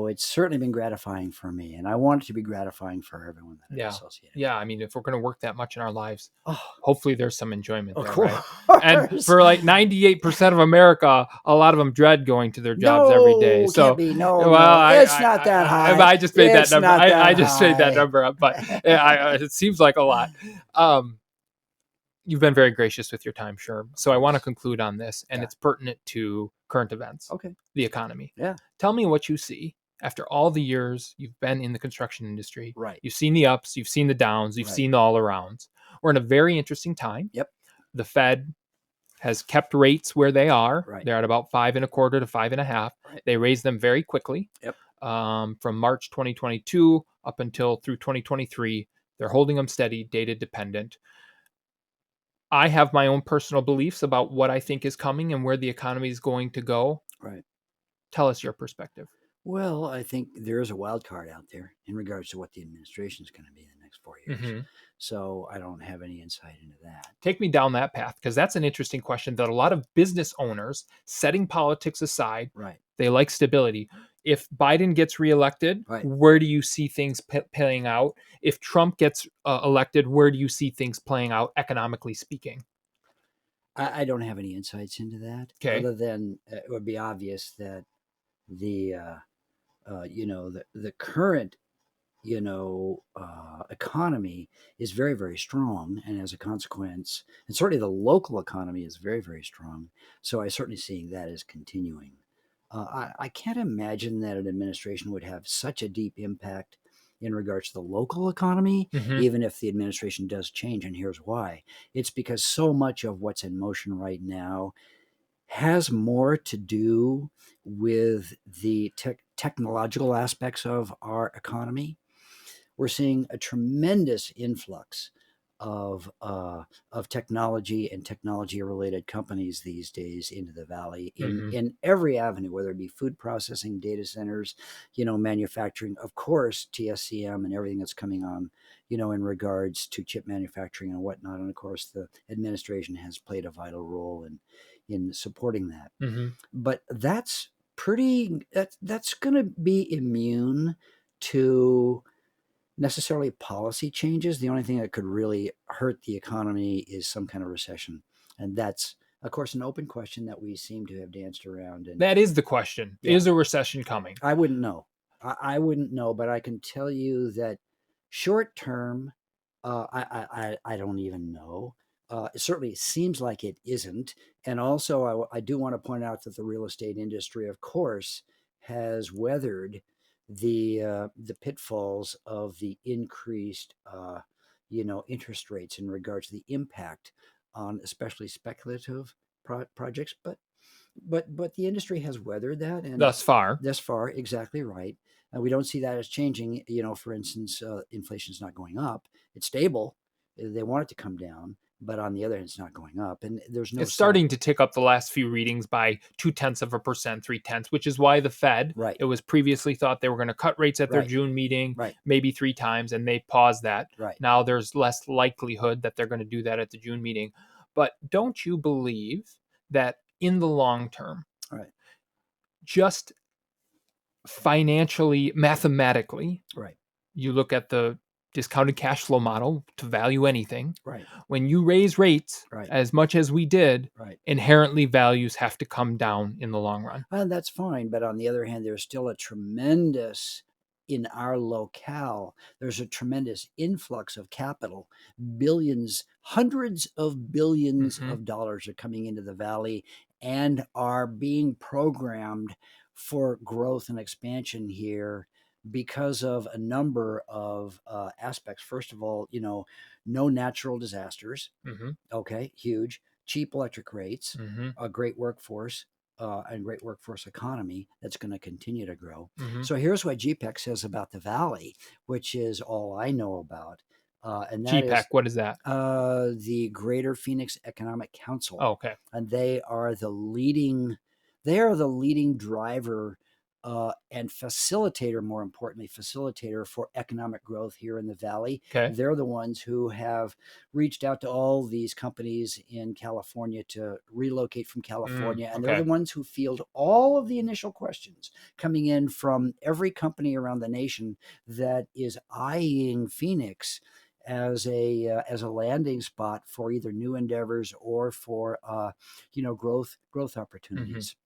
it's certainly been gratifying for me, and I want it to be gratifying for everyone that I'm associated with. Yeah, I mean, if we're going to work that much in our lives, Oh, hopefully there's some enjoyment of there, course. right? And for like 98% of America, a lot of them dread going to their jobs every day. No, So, can't be. No, well, it's not that high. I just made that It's number. not that I just made that high. number up, but it seems like a lot. You've been very gracious with your time, Sherm. So I want to conclude on this, and Yeah. it's pertinent to current events, Okay. the economy. Yeah. Tell me what you see after all the years you've been in the construction industry. Right. You've seen the ups, you've seen the downs, you've Right. seen the all arounds. We're in a very interesting time. Yep. The Fed has kept rates where they are. Right. They're at about 5.25 to 5.5. Right. They raised them very quickly. Yep. From March 2022 up until through 2023. They're holding them steady, data dependent. I have my own personal beliefs about what I think is coming and where the economy is going to go. Right. Tell us your perspective. Well, I think there is a wild card out there in regards to what the administration is going to be in the next 4 years. Mm-hmm. So I don't have any insight into that. Take me down that path, because that's an interesting question that a lot of business owners, setting politics aside, Right. they like stability. If Biden gets reelected, Right. where do you see things playing out? If Trump gets elected, where do you see things playing out, economically speaking? I don't have any insights into that. Okay. Other than it would be obvious that the current economy is very, very strong, and as a consequence, and certainly the local economy is very, very strong. So I certainly see that as continuing. I can't imagine that an administration would have such a deep impact in regards to the local economy, Mhm. even if the administration does change. And here's why. It's because so much of what's in motion right now has more to do with the technological aspects of our economy. We're seeing a tremendous influx of technology and technology-related companies these days into the valley in every avenue, whether it be food processing, data centers, manufacturing, of course, TSCM and everything that's coming on, in regards to chip manufacturing and whatnot. And of course, the administration has played a vital role in supporting that. Mm-hmm. But that's going to be immune to necessarily policy changes. The only thing that could really hurt the economy is some kind of recession. And that's, of course, an open question that we seem to have danced around. And That is the question. Yeah. Is a recession coming? I wouldn't know. I wouldn't know, but I can tell you that Short term, I don't even know. It certainly seems like it isn't. And also, I do want to point out that the real estate industry, of course, has weathered the pitfalls of the increased, interest rates in regards to the impact on especially speculative projects. But the industry has weathered that, and Thus far. thus far, exactly right. And we don't see that as changing. For instance, inflation is not going up; it's stable. They want it to come down, but on the other hand, it's not going up, and there's no It's sign. starting to tick up the last few readings by 0.2%, 0.3, which is why the Fed, Right. it was previously thought they were going to cut rates at their Right. June meeting, Right. maybe 3 times, and they paused that. Right. Now there's less likelihood that they're going to do that at the June meeting. But don't you believe that in the long term, Right. just financially, mathematically, Right. you look at the discounted cash flow model to value anything. Right. When you raise rates Right. as much as we did, Right. inherently values have to come down in the long run. And that's fine. But on the other hand, there's still a tremendous, in our locale, there's a tremendous influx of capital. Billions, hundreds of billions Mhm. of dollars are coming into the valley and are being programmed for growth and expansion here because of a number of aspects. First of all, no natural disasters. Mhm. Okay, huge. Cheap electric rates, Mhm. a great workforce, and great workforce economy that's going to continue to grow. Mhm. So here's what GPEC says about the Valley, which is all I know about, and that GPEC, is what is that? the Greater Phoenix Economic Council, Oh, okay. and they are the leading driver and facilitator, more importantly, facilitator for economic growth here in the Valley. Okay. They're the ones who have reached out to all these companies in California to relocate from California. And they're okay. the ones who field all of the initial questions coming in from every company around the nation that is eyeing Phoenix as a landing spot for either new endeavors or for growth opportunities.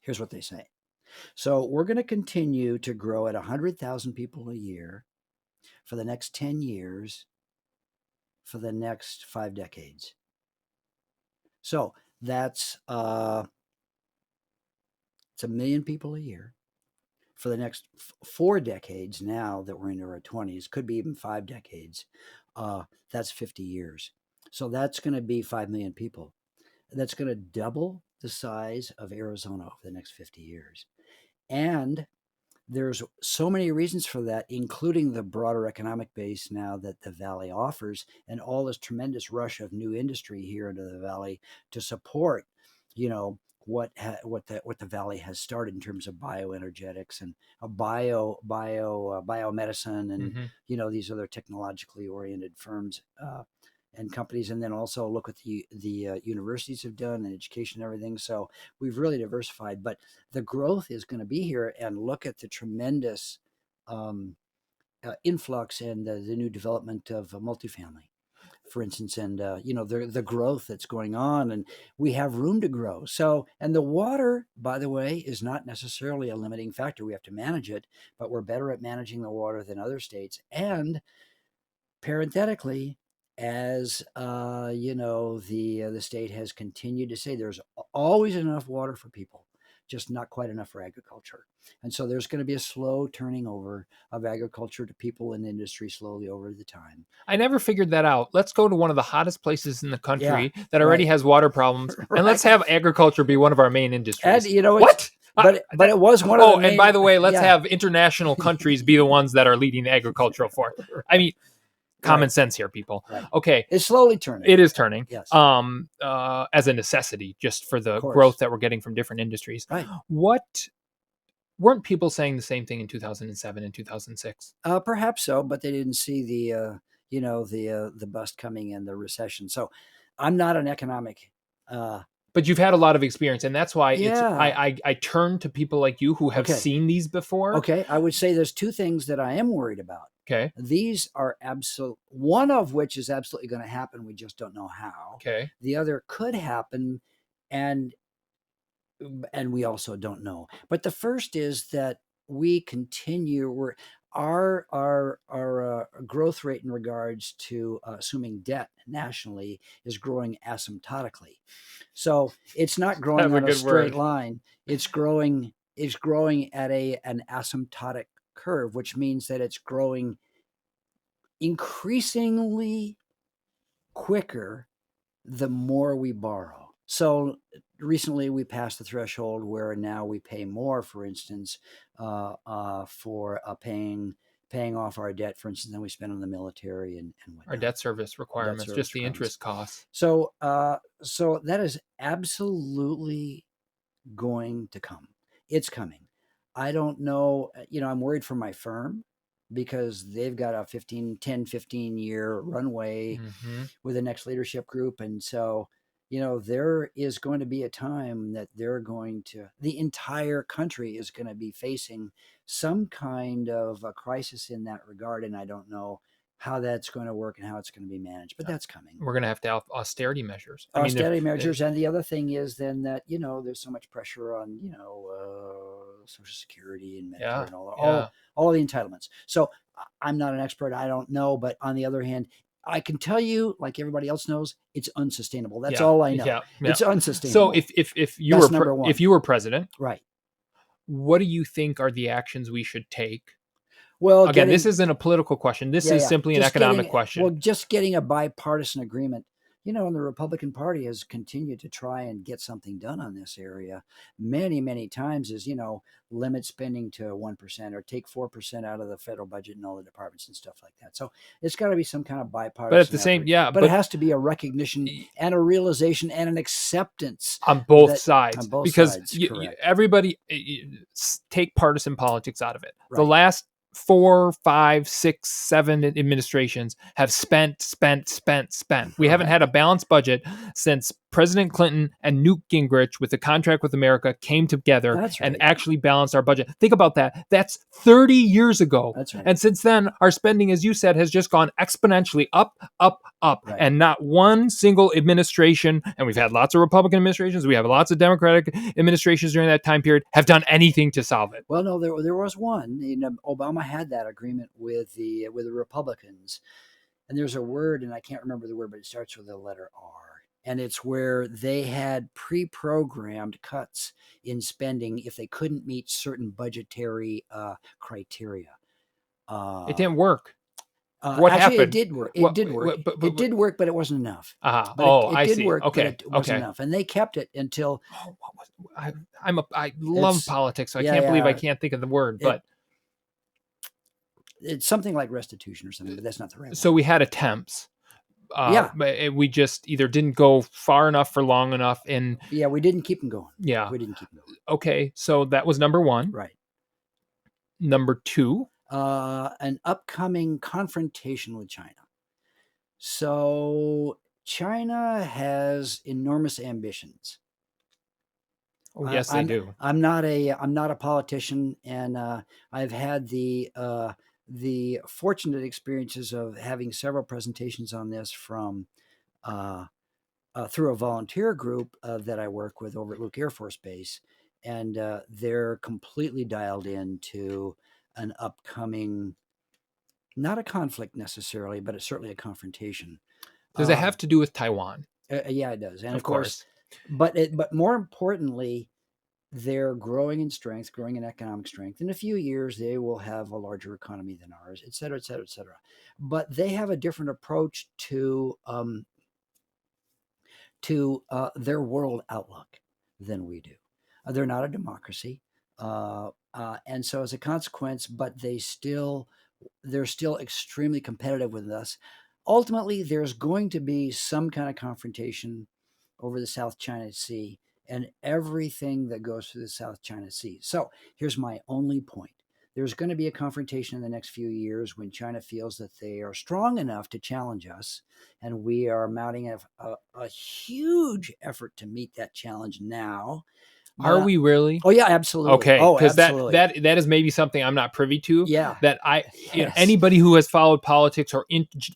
Here's what they say. So we're going to continue to grow at 100,000 people a year for the next 10 years, for the next 5 decades. So that's it's 1 million people a year for the next 4 decades. Now that we're into our 20s, could be even 5 decades. That's 50 years. So that's going to be 5 million people. That's going to double the size of Arizona over the next 50 years. And there's so many reasons for that, including the broader economic base now that the Valley offers, and all this tremendous rush of new industry here into the Valley to support, what the Valley has started in terms of bioenergetics and biomedicine, and these other technologically oriented firms and companies, and then also look what the universities have done and education and everything. So we've really diversified, but the growth is going to be here. And look at the tremendous influx and the new development of multifamily, for instance, and the growth that's going on, and we have room to grow. So, and the water, by the way, is not necessarily a limiting factor. We have to manage it, but we're better at managing the water than other states. And parenthetically, as the state has continued to say, there's always enough water for people, just not quite enough for agriculture. And so there's going to be a slow turning over of agriculture to people and industry slowly over the time. I never figured that out. Let's go to one of the hottest places in the country that right. already has water problems, and let's have agriculture be one of our main industries. And what? But it was one of the main, and by the way, let's have international countries be the ones that are leading the agricultural for. I mean, common sense here, people. Right. Okay. It's slowly turning. It is turning. Yes. As a necessity, just for the growth that we're getting from different industries. Right. What weren't people saying the same thing in 2007 and 2006? Perhaps so, but they didn't see the bust coming and the recession. So I'm not an economic but you've had a lot of experience, and that's why I turn to people like you who have seen these before. Okay, I would say there's 2 things that I am worried about. Okay. These are one of which is absolutely going to happen. We just don't know how. Okay. The other could happen, and we also don't know. But the first is that our growth rate in regards to assuming debt nationally is growing asymptotically. So it's not growing That's a on a good straight word. line. It's growing at an asymptotic curve, which means that it's growing increasingly quicker the more we borrow. So recently we passed the threshold where now we pay more, for instance, for paying off our debt, for instance, than we spend on the military and Our whatnot. debt service requirements, service just the requirements. interest costs. So so that is absolutely going to come. It's coming. I don't know, I'm worried for my firm because they've got a 15 year runway Mm-hmm. with the next leadership group. And so, there is going to be a time that the entire country is going to be facing some kind of a crisis in that regard. And I don't know how that's going to work and how it's going to be managed, but that's coming. We're going to have austerity measures. Austerity measures. And the other thing is then that, there's so much pressure on, Social Security and Medicare and all the entitlements. So I'm not an expert. I don't know. But on the other hand, I can tell you, like everybody else knows, it's unsustainable. That's all I know. It's unsustainable. So if you That's were number one. if you were president, right, what do you think are the actions we should take? Well, again, this isn't a political question. This is simply an economic question. Well, just getting a bipartisan agreement. And the Republican Party has continued to try and get something done on this area many, many times is, limit spending to 1% or take 4% out of the federal budget and all the departments and stuff like that. So it's got to be some kind of bipartisan. But at the same, effort. But it has to be a recognition and a realization and an acceptance on both sides. Because everybody take partisan politics out of it. Right. The last 4, 5, 6, 7 administrations have spent. We haven't had a balanced budget since President Clinton and Newt Gingrich with the Contract with America came together and actually balanced our budget. Think about that. That's 30 years ago. That's right. And since then, our spending, as you said, has just gone exponentially up. Right. And not one single administration, and we've had lots of Republican administrations, we have lots of Democratic administrations during that time period, have done anything to solve it. Well, no, there was one. Obama had that agreement with the Republicans. And there's a word, and I can't remember the word, but it starts with the letter R. And it's where they had pre-programmed cuts in spending if they couldn't meet certain budgetary criteria. It didn't work. What happened? It did work. It did work. It did work, but it wasn't enough. I did see. Work, okay. But it wasn't enough, and they kept it until. I love politics, so I can't believe I can't think of the word, but it's something like restitution or something, but that's not the right. So we had attempts. But we just either didn't go far enough for long enough, and we didn't keep them going. We didn't keep them going. Okay, so that was number one. Right. Number two, an upcoming confrontation with China. So China has enormous ambitions. Oh, yes, they do. I'm not a politician, and I've had the fortunate experiences of having several presentations on this from through a volunteer group that I work with over at Luke Air Force Base, and they're completely dialed into an upcoming, not a conflict necessarily, but it's certainly a confrontation. Does it have to do with Taiwan? Yeah, it does, and of course. But more importantly, they're growing in strength, growing in economic strength. In a few years, they will have a larger economy than ours, et cetera, et cetera, et cetera. But they have a different approach to their world outlook than we do. They're not a democracy, and so as a consequence, but they're still extremely competitive with us. Ultimately, there's going to be some kind of confrontation over the South China Sea and everything that goes through the South China Sea. So here's my only point. There's going to be a confrontation in the next few years when China feels that they are strong enough to challenge us, and we are mounting a huge effort to meet that challenge now. Are But we really? oh yeah, absolutely. Okay, Oh, because absolutely. that is maybe something I'm not privy to. Yeah. That Yes. anybody who has followed politics or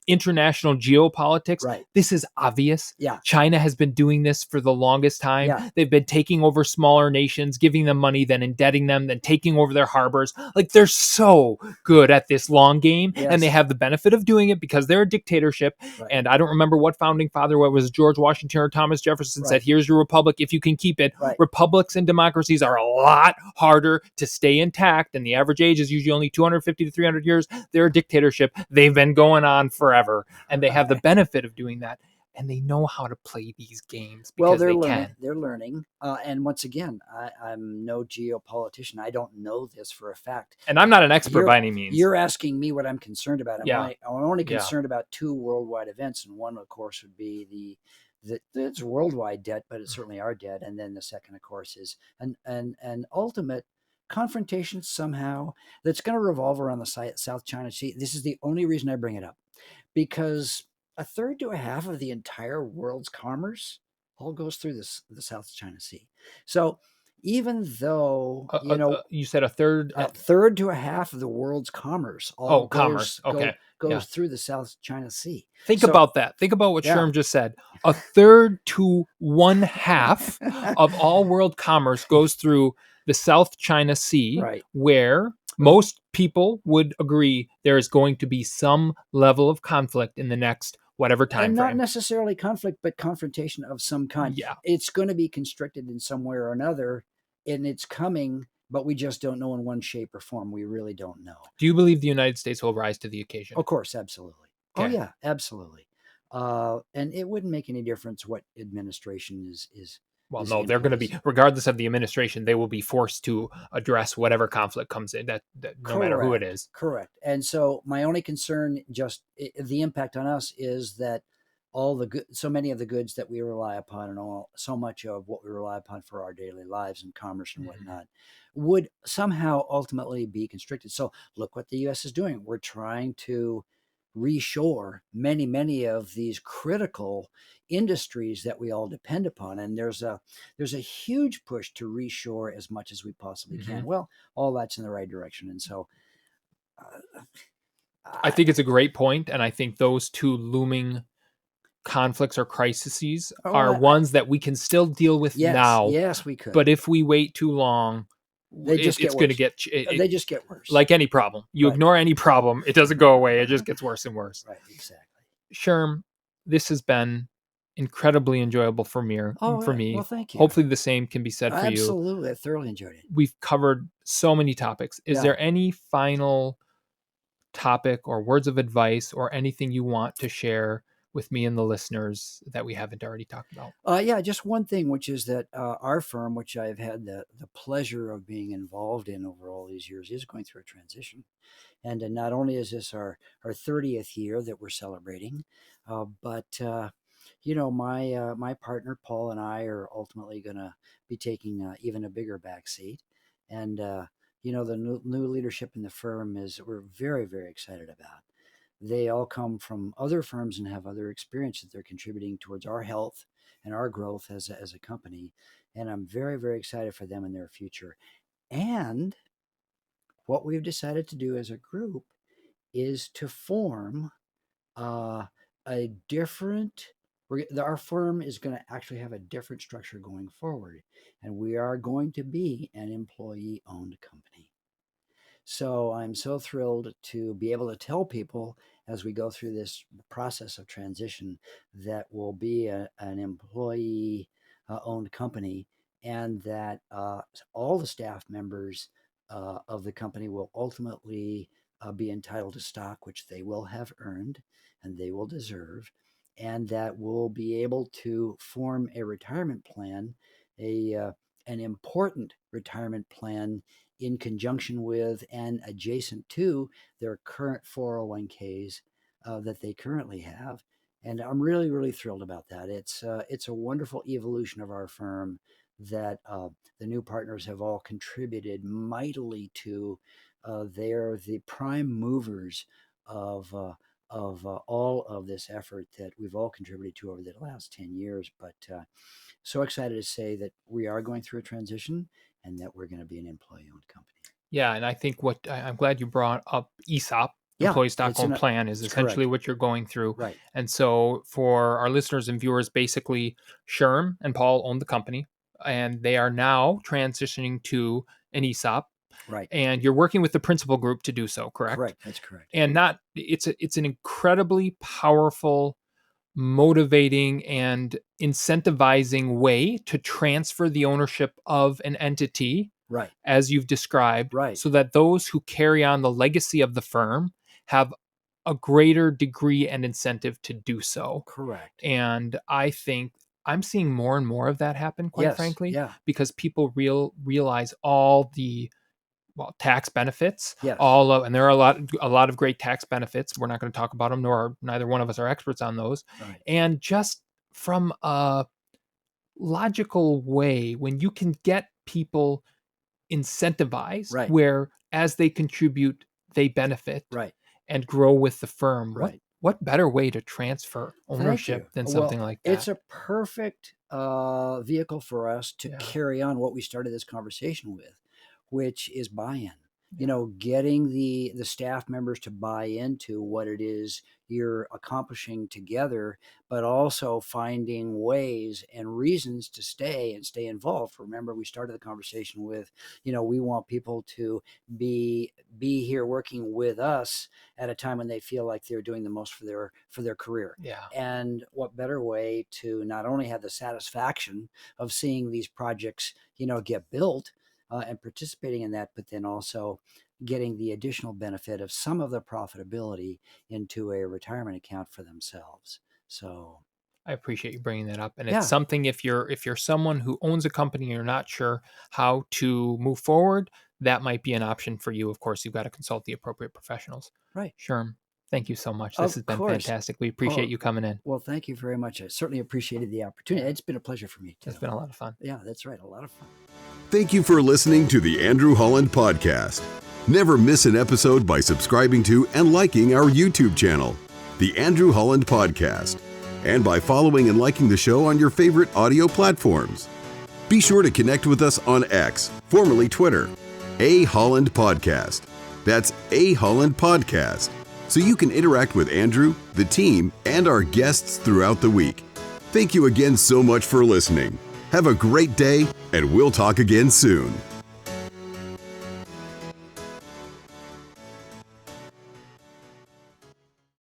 international geopolitics, Right. this is obvious. Yeah. China has been doing this for the longest time. Yeah. They've been taking over smaller nations, giving them money, then indebting them, then taking over their harbors. Like they're so good at this long game, and they Yes. have the benefit of doing it because they're a dictatorship. Right. And I don't remember what founding father, what was George Washington or Thomas Jefferson said, Right. "Here's your republic if you can keep it." Right. Republics and democracies are a lot harder to stay intact, and the average age is usually only 250 to 300 years. They're a dictatorship. They've been going on forever, and they have the benefit of doing that, and they know how to play these games Well, because they're they learning. can. They're learning. And once again, I'm no geopolitician. I don't know this for a fact. And I'm not an expert You're, by any means. you're asking me what I'm concerned about. Yeah. I'm only Yeah. concerned about two worldwide events, and one, of course, would be it's worldwide debt, but it's certainly our debt. And then the second, of course, is an ultimate confrontation somehow that's going to revolve around the South China Sea. This is the only reason I bring it up, because a third to a half of the entire world's commerce all goes through the South China Sea. So even though you said a third. a third to a half of the world's commerce commerce. Okay. goes through the South China Sea. Think about that. Think about what Yeah. Sherm just said. A third to one half of all world commerce goes through the South China Sea, Right. where most people would agree there is going to be some level of conflict in the next whatever time And not frame. necessarily conflict, but confrontation of some kind. Yeah. It's going to be constricted in some way or another, and it's coming, but we just don't know in one shape or form. We really don't know. Do you believe the United States will rise to the occasion? Of course, absolutely. Okay. Oh yeah, absolutely. And it wouldn't make any difference what administration is. Well, is no, in they're going to be, place. regardless of the administration, they will be forced to address whatever conflict comes in, that no matter who it is. Correct. And so my only concern, the impact on us, is that so many of the goods that we rely upon, and so much of what we rely upon for our daily lives and commerce and whatnot, would somehow ultimately be constricted. So look what the U.S. is doing. We're trying to reshore many of these critical industries that we all depend upon, and there's a huge push to reshore as much as we possibly can. Well, all that's in the right direction, and so I think it's a great point, and I think those two looming conflicts or crises are ones that we can still deal with now. Yes, we could. But if we wait too long, it's going to get they just get worse. Like any problem. You ignore any problem, it doesn't go away. It just gets worse and worse. Right, exactly. Sherm, this has been incredibly enjoyable for me. Well, thank you. Hopefully the same can be said for you. Absolutely. I thoroughly enjoyed it. We've covered so many topics. Is there any final topic or words of advice or anything you want to share with me and the listeners that we haven't already talked about? Yeah, just one thing, which is that our firm, which I've had the pleasure of being involved in over all these years, is going through a transition. And not only is this our 30th year that we're celebrating, but my partner Paul and I are ultimately going to be taking even a bigger backseat. And the new leadership in the firm we're very, very excited about. They all come from other firms and have other experience that they're contributing towards our health and our growth as a company. And I'm very, very excited for them and their future. And what we've decided to do as a group is to form a different, our firm is going to actually have a different structure going forward. And we are going to be an employee-owned company. So I'm so thrilled to be able to tell people as we go through this process of transition that we'll be an employee-owned company, and that all the staff members of the company will ultimately be entitled to stock, which they will have earned and they will deserve, and that we'll be able to form a retirement plan, an important retirement plan in conjunction with and adjacent to their current 401ks that they currently have. And I'm really, really thrilled about that. It's a wonderful evolution of our firm that the new partners have all contributed mightily to. They are the prime movers of all of this effort that we've all contributed to over the last 10 years. But so excited to say that we are going through a transition and that we're going to be an employee-owned company. Yeah, and I think I'm glad you brought up ESOP. Yeah, Employee stock-owned plan is essentially correct. what you're going through. Right. And so for our listeners and viewers, basically, Sherm and Paul own the company, and they are now transitioning to an ESOP. Right. And you're working with the principal group to do so, correct? Correct. That's correct. And it's an incredibly powerful, motivating, and incentivizing way to transfer the ownership of an entity, right, as you've described, right, so that those who carry on the legacy of the firm have a greater degree and incentive to do so. Correct. And I think I'm seeing more and more of that happen, quite frankly, because people realize all the tax benefits, and there are a lot of great tax benefits. We're not going to talk about them, neither one of us are experts on those. Right. And just from a logical way, when you can get people incentivized, where as they contribute, they benefit, and grow with the firm. What better way to transfer ownership than something like that? It's a perfect vehicle for us to carry on what we started this conversation with, which is buy-in. Getting the staff members to buy into what it is you're accomplishing together, but also finding ways and reasons to stay involved. Remember, we started the conversation with, we want people to be here working with us at a time when they feel like they're doing the most for their career. Yeah. And what better way to not only have the satisfaction of seeing these projects, get built, and participating in that, but then also getting the additional benefit of some of the profitability into a retirement account for themselves. So I appreciate you bringing that up. And it's something, if you're someone who owns a company and you're not sure how to move forward, that might be an option for you. Of course, you've got to consult the appropriate professionals. Right. Sherm, thank you so much. This has been fantastic. We appreciate you coming in. Well, thank you very much. I certainly appreciated the opportunity. It's been a pleasure for me too. It's been a lot of fun. Yeah, that's right. A lot of fun. Thank you for listening to the Andrew Holland Podcast. Never miss an episode by subscribing to and liking our YouTube channel, the Andrew Holland Podcast, and by following and liking the show on your favorite audio platforms. Be sure to connect with us on X, formerly Twitter, A Holland Podcast. That's A Holland Podcast, so you can interact with Andrew, the team, and our guests throughout the week. Thank you again so much for listening. Have a great day, and we'll talk again soon.